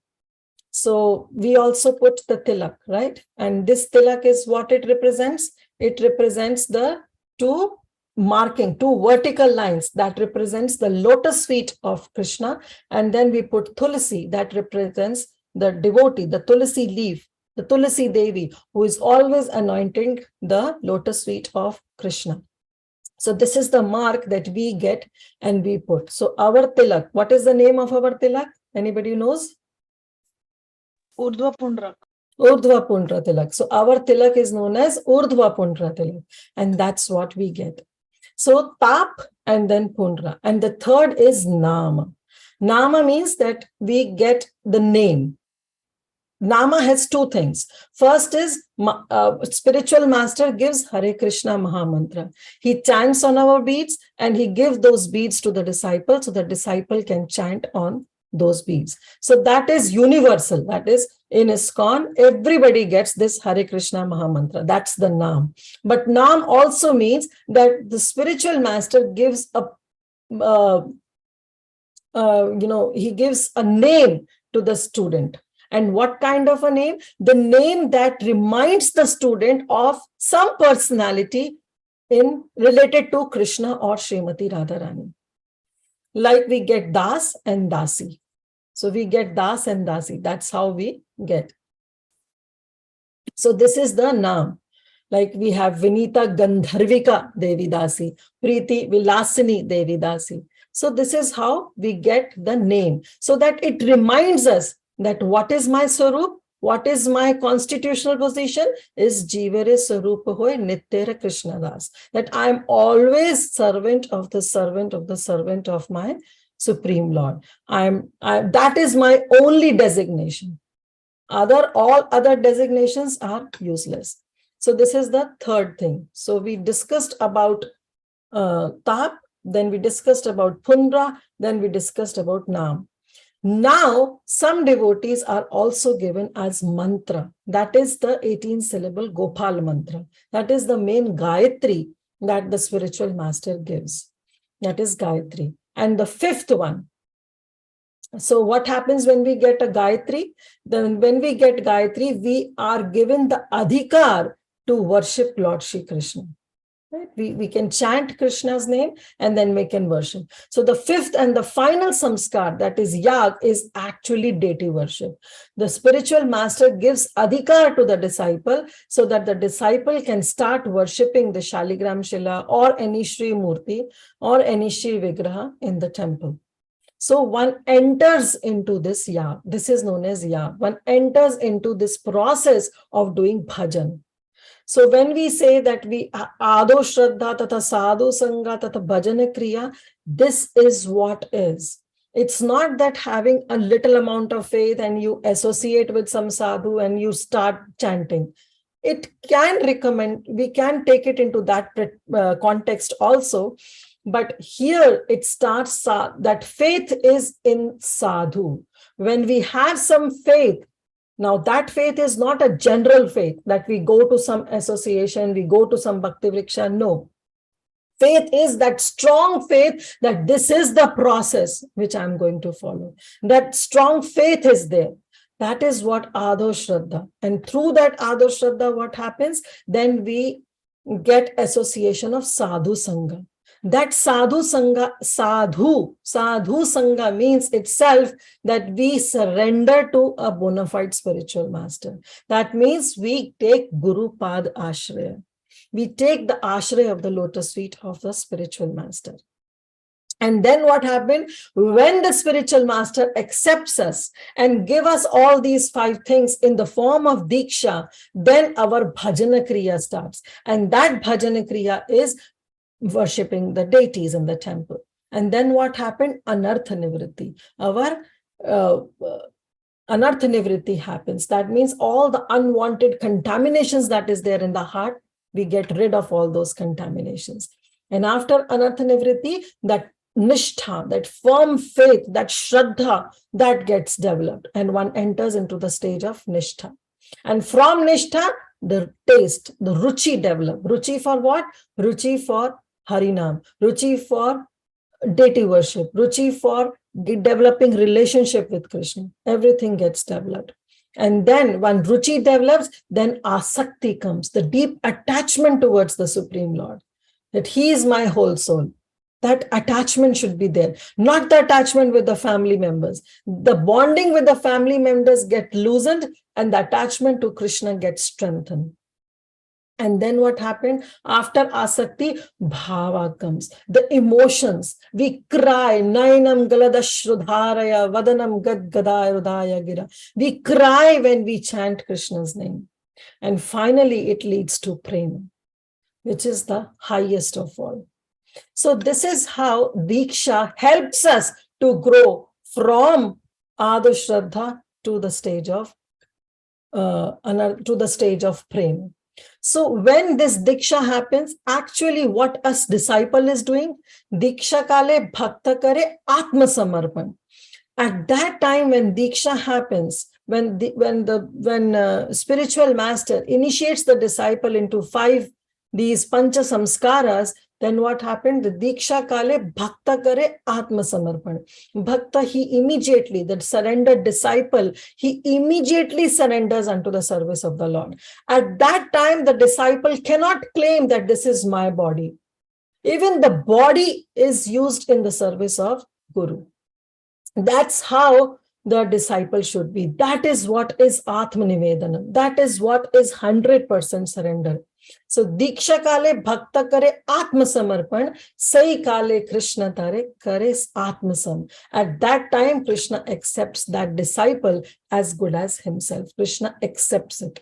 So we also put the tilak, right? And this tilak is what it represents. It represents the two vertical lines that represents the lotus feet of Krishna. And then we put Tulsi that represents the devotee, the Tulsi leaf, the Tulsi Devi, who is always anointing the lotus feet of Krishna. So this is the mark that we get and we put. So our tilak, what is the name of our tilak? Anybody knows? Urdhva Pundra. Urdhva Pundra tilak. So our tilak is known as Urdhva Pundra tilak. And that's what we get. So tap and then Pundra. And the third is Nama. Nama means that we get the name. Nama has two things. First is spiritual master gives Hare Krishna Mahamantra. He chants on our beads and he gives those beads to the disciple so the disciple can chant on those beads. So that is universal. That is in ISKCON, everybody gets this Hare Krishna Mahamantra. That's the Nam. But Nam also means that the spiritual master gives he gives a name to the student. And what kind of a name? The name that reminds the student of some personality related to Krishna or Srimati Radharani. Like we get Das and Dasi. So we get Das and Dasi. That's how we get. So this is the Naam. Like we have Vinita Gandharvika Devi Dasi, Preeti Vilasini Devi Dasi. So this is how we get the name. So that it reminds us that what is my Swarup, what is my constitutional position is Jivere Swarupa Hoy Nityera Krishna Das. That I am always servant of the servant of the servant of my Supreme Lord. That is my only designation. All other designations are useless. So this is the third thing. So we discussed about Tap, then we discussed about Pundra, then we discussed about Nam. Now, some devotees are also given as mantra. That is the 18-syllable Gopal mantra. That is the main Gayatri that the spiritual master gives. That is Gayatri. And the fifth one. So what happens when we get a Gayatri? Then when we get Gayatri, we are given the adhikar to worship Lord Shri Krishna. Right? We can chant Krishna's name and then we can worship. So the fifth and the final samskar, that is yag, is actually deity worship. The spiritual master gives adhikar to the disciple so that the disciple can start worshipping the Shaligram Shila or any Shri Murti or any Shri Vigraha in the temple. So one enters into this yag. This is known as yag. One enters into this process of doing bhajan. So when we say that we ado shraddha tata sadhu sangha tata bhajana kriya, this is what is. It's not that having a little amount of faith and you associate with some sadhu and you start chanting. It can recommend, we can take it into that context also. But here it starts that faith is in sadhu. When we have some faith, now that faith is not a general faith that we go to some association, we go to some Bhakti Vriksha. No. Faith is that strong faith that this is the process which I'm going to follow. That strong faith is there. That is what Ado Shraddha. And through that Ado Shraddha, what happens? Then we get association of Sadhu Sangha. That sadhu sangha means itself that we surrender to a bona fide spiritual master. That means we take Guru Pad Ashraya. We take the Ashraya of the lotus feet of the spiritual master. And then what happened? When the spiritual master accepts us and give us all these 5 things in the form of Diksha, then our Bhajana Kriya starts. And that Bhajana Kriya is worshipping the deities in the temple. And then what happened? Anartha Nivritti. Our Anartha Nivritti happens. That means all the unwanted contaminations that is there in the heart, we get rid of all those contaminations. And after Anartha Nivritti, that Nishtha, that firm faith, that Shraddha, that gets developed. And one enters into the stage of Nishtha. And from Nishtha, the taste, the Ruchi develop. Ruchi for what? Ruchi for Harinam, Ruchi for deity worship, Ruchi for developing relationship with Krishna. Everything gets developed. And then when Ruchi develops, then Asakti comes, the deep attachment towards the Supreme Lord, that He is my whole soul. That attachment should be there, not the attachment with the family members. The bonding with the family members get loosened and the attachment to Krishna gets strengthened. And then what happened? After Asakti, Bhava comes. The emotions. We cry. Nainam galadashrudharaya vadanam gadgadayudaya gira. We cry when we chant Krishna's name. And finally, it leads to prema, which is the highest of all. So this is how Diksha helps us to grow from Ado Shraddha to the stage of prema. So when this Diksha happens, actually what a disciple is doing, Diksha kale bhakta kare atma samarpan. At that time when Diksha happens, when spiritual master initiates the disciple into 5 these pancha samskaras, then what happened? The Diksha kale bhakta kare atma samarpan. Bhakta, he immediately, that surrendered disciple, he immediately surrenders unto the service of the Lord. At that time, the disciple cannot claim that this is my body. Even the body is used in the service of Guru. That's how the disciple should be. That is what is Atma Nivedanam. That is what is 100% surrender. So Diksha kale bhakta kare atma samarpan, sai kale Krishna tare kare atma sam. At that time, Krishna accepts that disciple as good as himself. Krishna accepts it.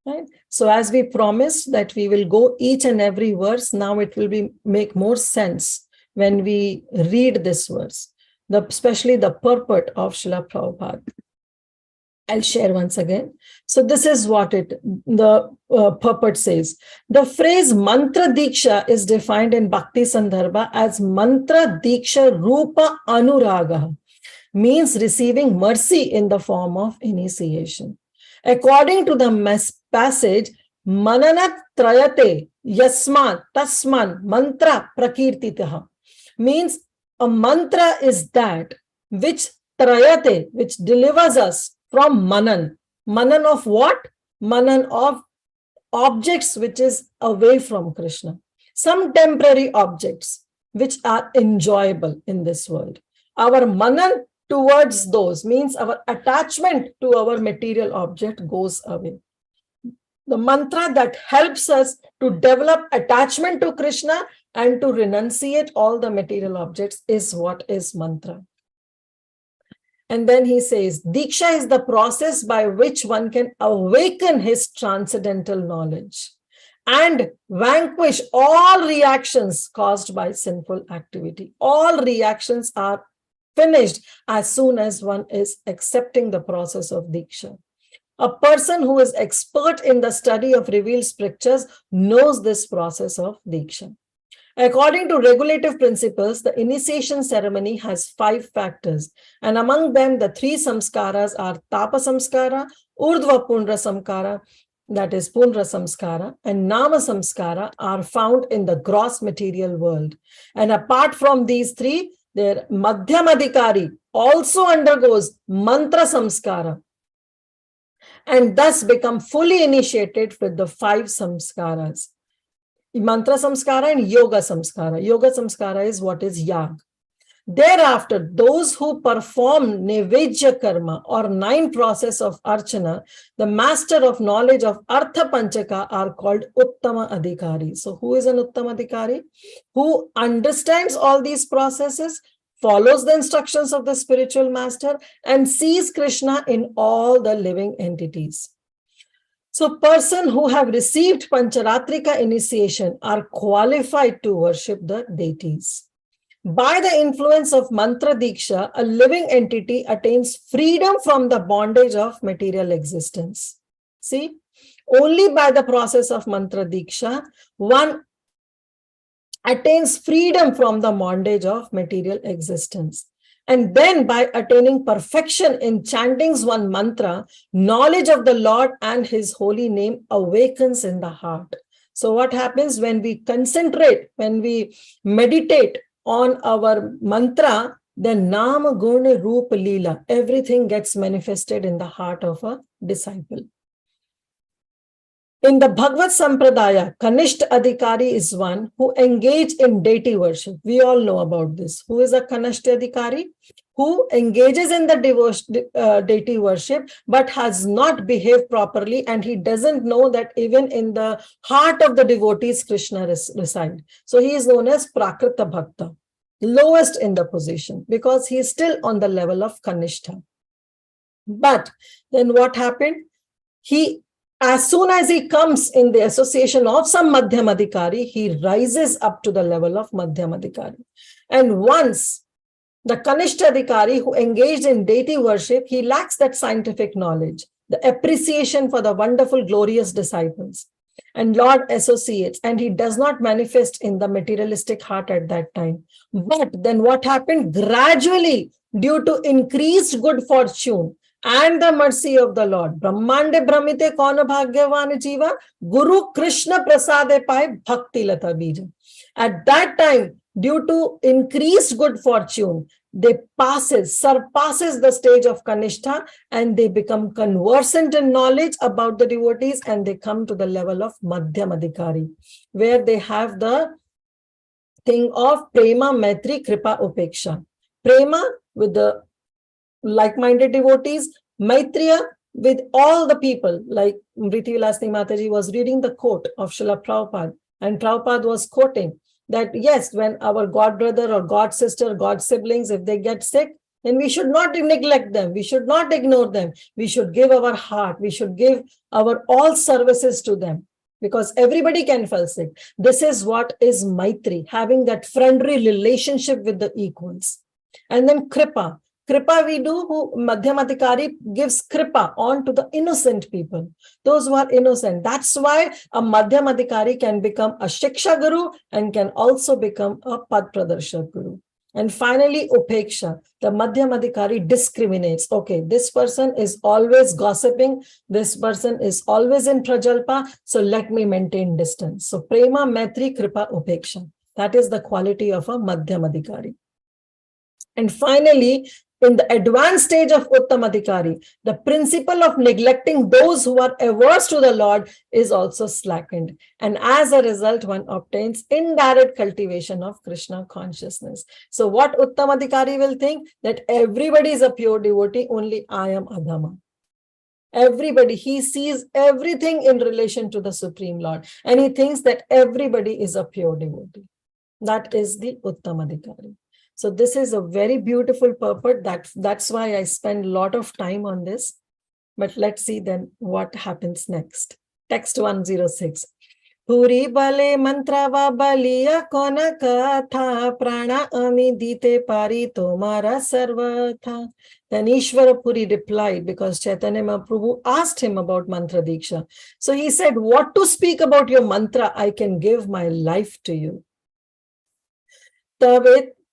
Right? So as we promised that we will go each and every verse, now it will make more sense when we read this verse, especially the purport of Srila Prabhupada. I'll share once again. So this is what the purport says. The phrase mantra diksha is defined in Bhakti Sandarbha as mantra diksha rupa anuraga, means receiving mercy in the form of initiation. According to the passage, mananat trayate yasman tasman mantra prakirtitaha, means a mantra is that which trayate, which delivers us from manan. Manan of what? Manan of objects which is away from Krishna. Some temporary objects which are enjoyable in this world. Our manan towards those means our attachment to our material object goes away. The mantra that helps us to develop attachment to Krishna and to renunciate all the material objects is what is mantra. And then he says, Diksha is the process by which one can awaken his transcendental knowledge and vanquish all reactions caused by sinful activity. All reactions are finished as soon as one is accepting the process of Diksha. A person who is expert in the study of revealed scriptures knows this process of Diksha. According to regulative principles, the initiation ceremony has 5 factors, and among them the 3 samskaras are Tapa Samskara, Urdhva Punra Samskara, that is Punra Samskara, and Nama Samskara are found in the gross material world. And apart from these 3, their Madhyamadikari also undergoes Mantra Samskara and thus become fully initiated with the 5 samskaras. Mantra samskara and yoga samskara. Yoga samskara is what is yag. Thereafter, those who perform nevedya karma or 9 process of archana, the master of knowledge of artha panchaka, are called uttama adhikari. So who is an uttama adhikari? Who understands all these processes, follows the instructions of the spiritual master, and sees Krishna in all the living entities. So person who have received Pancharatrika initiation are qualified to worship the deities. By the influence of Mantra Diksha, a living entity attains freedom from the bondage of material existence. See, only by the process of Mantra Diksha, one attains freedom from the bondage of material existence. And then by attaining perfection in chanting one mantra, knowledge of the Lord and his holy name awakens in the heart. So what happens when we concentrate, when we meditate on our mantra, then Nama Guna Roop Leela, everything gets manifested in the heart of a disciple. In the Bhagavad Sampradaya, Kanishta Adhikari is one who engaged in deity worship. We all know about this. Who is a Kanishta Adhikari? Who engages in the deity worship but has not behaved properly, and he doesn't know that even in the heart of the devotees Krishna resides. So he is known as Prakrita Bhakta, lowest in the position because he is still on the level of Kanishta. But then what happened? As soon as he comes in the association of some Madhyamadikari, he rises up to the level of Madhyamadikari. And once the Kanishta Adhikari who engaged in deity worship, he lacks that scientific knowledge, the appreciation for the wonderful, glorious disciples. And Lord associates, and he does not manifest in the materialistic heart at that time. But then what happened? Gradually, due to increased good fortune, and the mercy of the Lord, Brahmande Brahmite Kauna Bhagyavan Jiva, Guru Krishna Prasade Pai Bhakti Lata Bija. At that time, due to increased good fortune, they surpasses the stage of Kanishta, and they become conversant in knowledge about the devotees, and they come to the level of Madhyamadikari, where they have the thing of Prema, Maitri, Kripa, Upeksha. Prema with the like-minded devotees, Maitriya with all the people, like Mriti Vilasni Mataji was reading the quote of Srila Prabhupada, and Prabhupada was quoting that, yes, when our god brother or god sister, god siblings, if they get sick, then we should not neglect them. We should not ignore them. We should give our heart. We should give our all services to them, because everybody can fall sick. This is what is Maitri, having that friendly relationship with the equals. And then Kripa. Kripa we do, who Madhyamadikari gives kripa on to the innocent people, those who are innocent. That's why a Madhyamadikari can become a Shiksha Guru and can also become a Pad Pradarshak Guru. And finally, Upeksha, the Madhyamadikari discriminates. Okay, this person is always gossiping. This person is always in Prajalpa. So let me maintain distance. So Prema, Maitri, Kripa, Upeksha. That is the quality of a Madhyamadikari. And finally, in the advanced stage of Uttamadikari, the principle of neglecting those who are averse to the Lord is also slackened. And as a result, one obtains indirect cultivation of Krishna consciousness. So what Uttamadikari will think? That everybody is a pure devotee, only I am Adhama. Everybody, he sees everything in relation to the Supreme Lord. And he thinks that everybody is a pure devotee. That is the Uttamadikari. So this is a very beautiful purport. That's why I spend a lot of time on this. But let's see then what happens next. Text 106. Puri bale mantra va baliya kona katha prana ami dite pari tomara sarvatha. Then Ishvara Puri replied, because Chaitanya Mahaprabhu asked him about mantra diksha. So he said, what to speak about your mantra? I can give my life to you.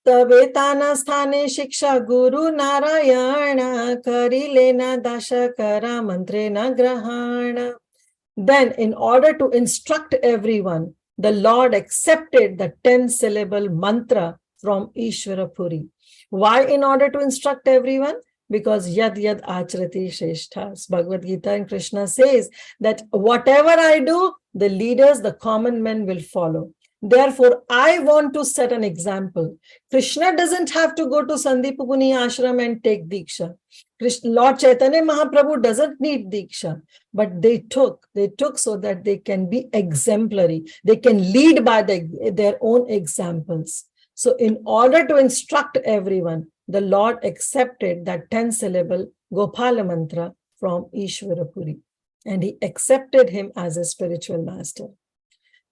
Tavetana sthane shiksha guru narayana karilena dashakara mantrena grahana. Then, in order to instruct everyone, the Lord accepted the 10-syllable mantra from Ishvara Puri. Why in order to instruct everyone? Because yad yad acharati shreshthas. Bhagavad Gita and Krishna says that whatever I do, the leaders, the common men will follow. Therefore, I want to set an example. Krishna doesn't have to go to Sandipuni ashram and take Diksha. Lord Chaitanya Mahaprabhu doesn't need Diksha, but they took so that they can be exemplary. They can lead by their own examples. So in order to instruct everyone, the Lord accepted that 10-syllable Gopala mantra from Ishvara Puri, and he accepted him as a spiritual master.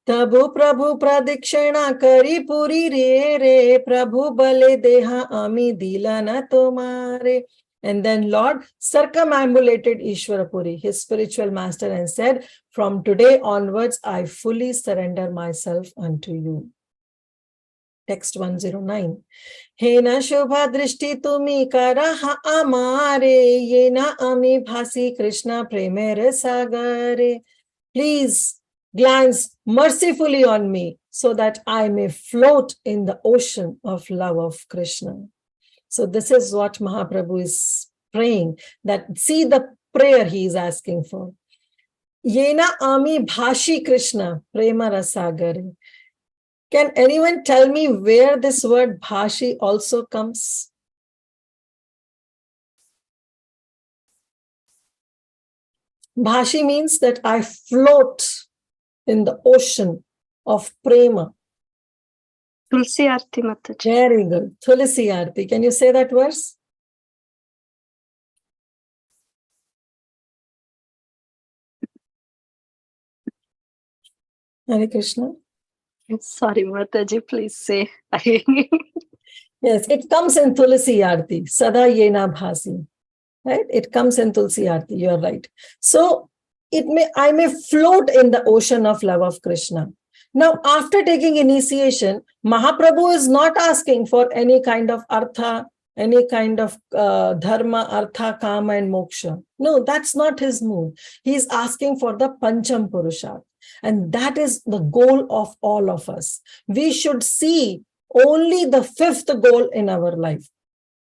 Tabu Prabhu pradikshana kari puri re Prabhu bale deha ami dilana tomare. And then Lord circumambulated Ishvara Puri, his spiritual master, and said, from today onwards, I fully surrender myself unto you. Text 109. Hena shubha drishti tumi karaha amare yena ami bhasi Krishna premere sagare. Please glance mercifully on me so that I may float in the ocean of love of Krishna. So this is what Mahaprabhu is praying, that see the prayer he is asking for. Yena ami bhashi Krishna prema rasagare. Can anyone tell me where this word bhashi also comes? Bhashi means that I float in the ocean of prema. Tulsi Arti Mataji. Very good. Tulsi Arti. Can you say that verse? Hare Krishna. Sorry, Mataji, please say. Yes, it comes in Tulsi Arti. Sada yena bhasi. Right? It comes in Tulsi Arti. You're right. So I may float in the ocean of love of Krishna. Now, after taking initiation, Mahaprabhu is not asking for any kind of artha, any kind of dharma, artha, kama, and moksha. No, that's not his mood. He's asking for the Pancham Purusharth. And that is the goal of all of us. We should see only the fifth goal in our life.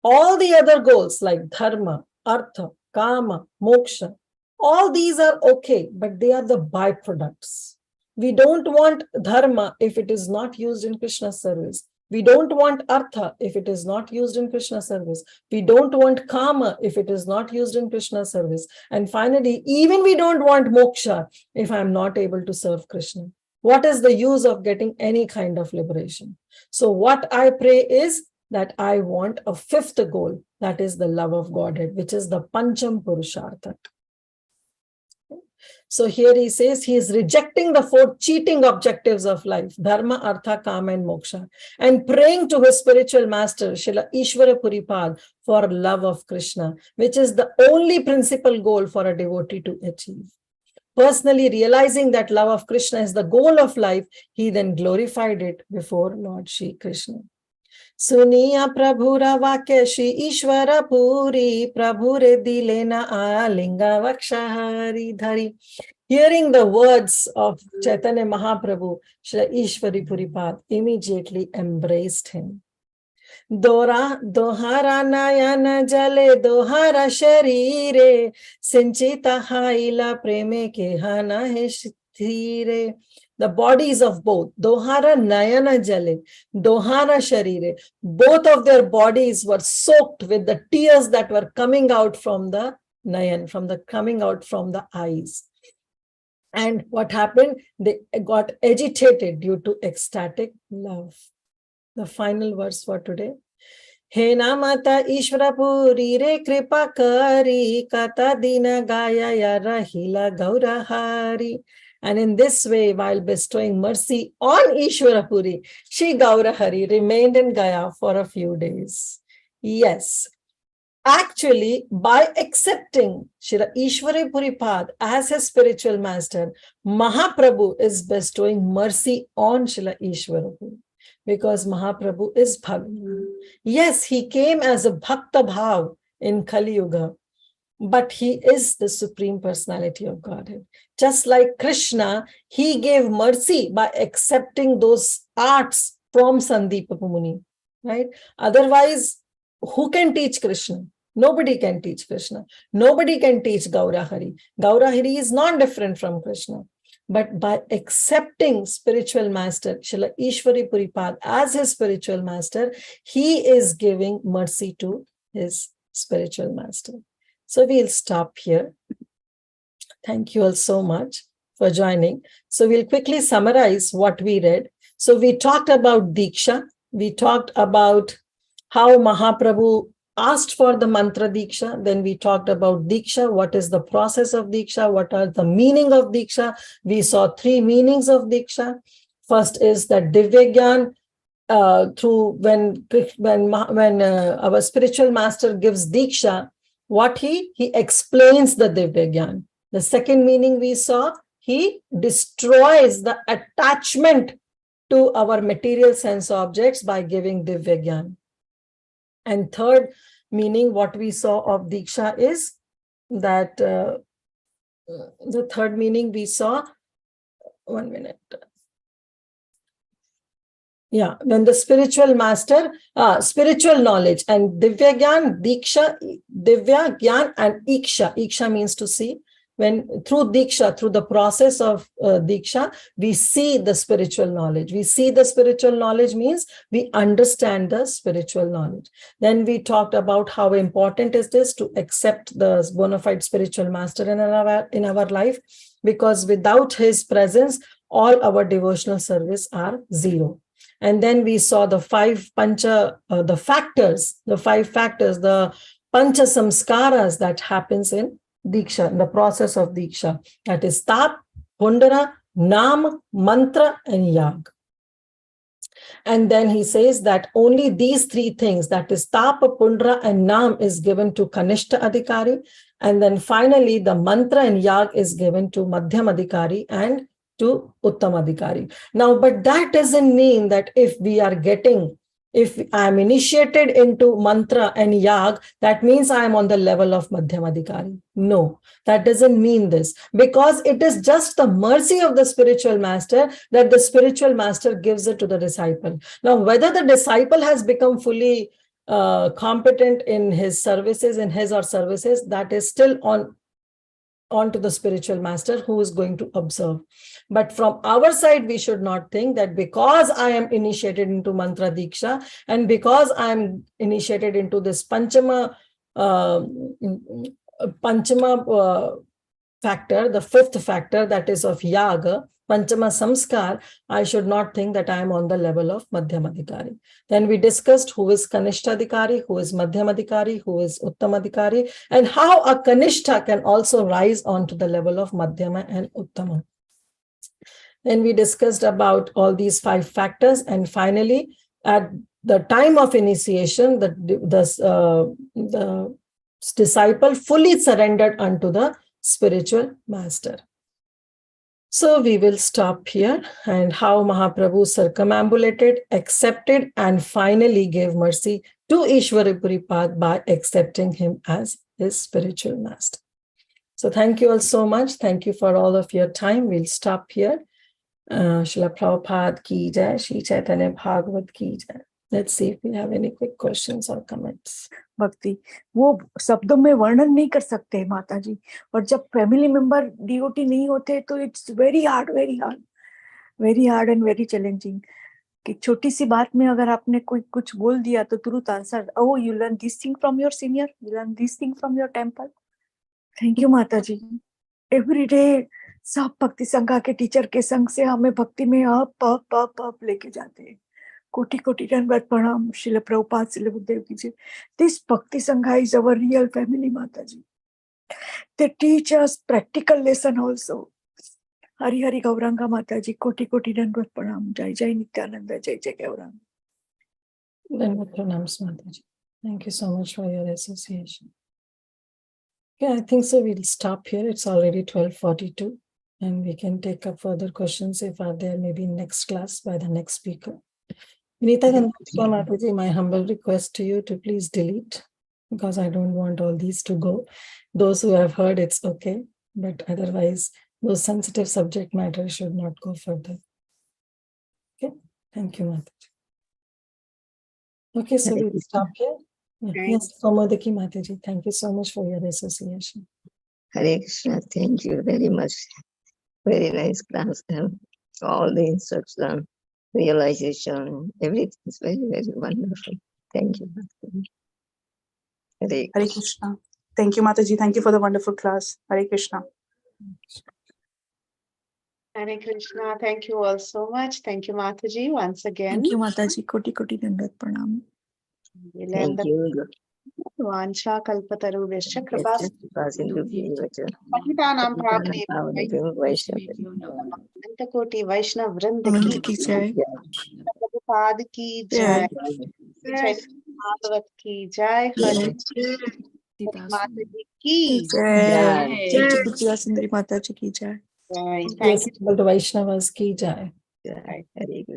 All the other goals like dharma, artha, kama, moksha, all these are okay, but they are the byproducts. We don't want dharma if it is not used in Krishna's service. We don't want artha if it is not used in Krishna's service. We don't want kama if it is not used in Krishna's service. And finally, even we don't want moksha if I'm not able to serve Krishna. What is the use of getting any kind of liberation? So what I pray is that I want a fifth goal, that is the love of Godhead, which is the Pancham Purushartha. So here he says he is rejecting the 4 cheating objectives of life, dharma, artha, kama, and moksha, and praying to his spiritual master, Srila Ishvara Puripad, for love of Krishna, which is the only principal goal for a devotee to achieve. Personally realizing that love of Krishna is the goal of life, he then glorified it before Lord Shri Krishna. Suniya Prabhura Vakya Shri Ishvara Puri Prabhure Dilena Alinga Vakshahari Dhari. Hearing the words of Chaitanya Mahaprabhu, Shri Ishvari Puripad immediately embraced him. Dohara nayana jale dohara sharire sinchita haila preme ke hana he shthire. The bodies of both, dohara nayana jale, dohara sharire, both of their bodies were soaked with the tears that were coming out from the nayan, coming out from the eyes. And what happened? They got agitated due to ecstatic love. The final verse for today. He namata Ishvara Puri re kripa kari kata dina gaya ya rahila gaura hari. And in this way, while bestowing mercy on Ishvara Puri, Shri Gaura Hari remained in Gaya for a few days. Yes. Actually, by accepting Shri Ishvara Puripad as his spiritual master, Mahaprabhu is bestowing mercy on Shri Ishvara Puri. Because Mahaprabhu is Bhagavan. Yes, he came as a Bhakta Bhav in Kali Yuga, but he is the Supreme Personality of Godhead. Just like Krishna, he gave mercy by accepting those arts from Sandipa Muni, right? Otherwise, who can teach Krishna? Nobody can teach Krishna. Nobody can teach Gaura Hari. Gaura Hari is not different from Krishna. But by accepting spiritual master, Srila Ishvari Puripad, as his spiritual master, he is giving mercy to his spiritual master. So we'll stop here. Thank you all so much for joining. So we'll quickly summarize what we read. So we talked about Diksha. We talked about how Mahaprabhu asked for the mantra Diksha. Then we talked about Diksha. What is the process of Diksha? What are the meaning of Diksha? We saw 3 meanings of Diksha. First is that Divya Gyan, through when our spiritual master gives Diksha, what he explains the Divya Gyan. The second meaning we saw, he destroys the attachment to our material sense objects by giving Divya Gyan. And third meaning, what we saw of Diksha is that the third meaning we saw, 1 minute. Yeah, when the spiritual master, spiritual knowledge and Divya Gyan, Diksha, Divya Gyan and Iksha. Iksha means to see. When through Diksha, through the process of Diksha, we see the spiritual knowledge. We see the spiritual knowledge means we understand the spiritual knowledge. Then we talked about how important it is to accept the bona fide spiritual master in our life, because without his presence, all our devotional service are zero. And then we saw the 5 pancha, the factors, the pancha samskaras that happens in Diksha, the process of Diksha. That is Tap, Pundara, Nam, Mantra, and Yag. And then he says that only these 3 things, that is Tapa, Pundra, and Nam, is given to Kanishta Adhikari. And then finally, the Mantra and Yag is given to Madhyam Adhikari and to Uttam Adhikari. Now, but that doesn't mean that if I am initiated into mantra and yag, that means I am on the level of Madhyam Adhikari. No, that doesn't mean this, because it is just the mercy of the spiritual master that the spiritual master gives it to the disciple. Now, whether the disciple has become fully competent in his services, that is still on to the spiritual master who is going to observe. But from our side, we should not think that because I am initiated into mantra diksha and because I am initiated into this panchama factor, the 5th factor, that is of yaga, Panchama Samskar, I should not think that I am on the level of Madhyamadikari. Then we discussed who is Kanishtadikari, who is Madhyamadikari, who is Uttamadikari, and how a Kanishta can also rise on to the level of Madhyama and Uttama. Then we discussed about all these 5 factors, and finally, at the time of initiation, the disciple fully surrendered unto the spiritual master. So we will stop here, and how Mahaprabhu circumambulated, accepted, and finally gave mercy to Ishwaripuripad by accepting him as his spiritual master. So thank you all so much. Thank you for all of your time. We'll stop here. Srila Prabhupada ki jai, Shri Chaitanya Bhagavat ki jai. Let's see if we have any quick questions or comments. भक्ति वो शब्दों में वर्णन नहीं कर सकते माता जी, और जब फैमिली मेंबर डीओटी नहीं होते तो it's very hard and very challenging. कि छोटी सी बात में अगर आपने कोई कुछ बोल दिया तो तुरंत answer, oh you learn this thing from your senior, you learn this thing from your temple. Thank you माता जी। एवरी डे सब भक्ति संघा के टीचर के संग से हमें भक्ति में अप लेके जाते हैं। कोटि कोटि दंडवत प्रणाम श्रील प्रभुपाद श्रील गुरुदेव की जय। दिस भक्ति संघा is our real family, Mataji. They teach us practical lesson also. Hari Hari Gauranga Mataji, कोटि कोटि दंडवत प्रणाम। जय जय नित्यानंद, जय जय Gaurang. Dhanvat pranams, Mataji. Thank you so much for your association. Yeah, I think so. We'll stop here. It's already 12:42, and we can take up further questions if are there maybe next class by the next speaker. Vinita Mataji, my humble request to you to please delete, because I don't want all these to go. Those who have heard, it's okay, but otherwise those sensitive subject matter should not go further. Okay, thank you, Mataji. Okay, so we'll stop here. Yes, Somodaki Mataji, thank you so much for your association. Hare Krishna, thank you very much. Very nice class. All the instruction, realization, everything is very, very wonderful. Thank you. Hare Krishna. Thank you, Mataji. Thank you for the wonderful class. Hare Krishna. Hare Krishna. Thank you all so much. Thank you, Mataji, once again. Thank you, Mataji. कोटि कोटि दंडवत प्रणाम। Thank you. Vancha kalpatarubhyascha kripā Vaishnava Pakitānaṁ Antakoti Vaishnav Vrinda ki जय। Prabhupada ki jai, Bhagavat ki jai, Mataji ki जय जय कृतिदा सुंदरी माता जी की जय। jai. Yes, the Vaishnavas ki jai. Hare Krishna.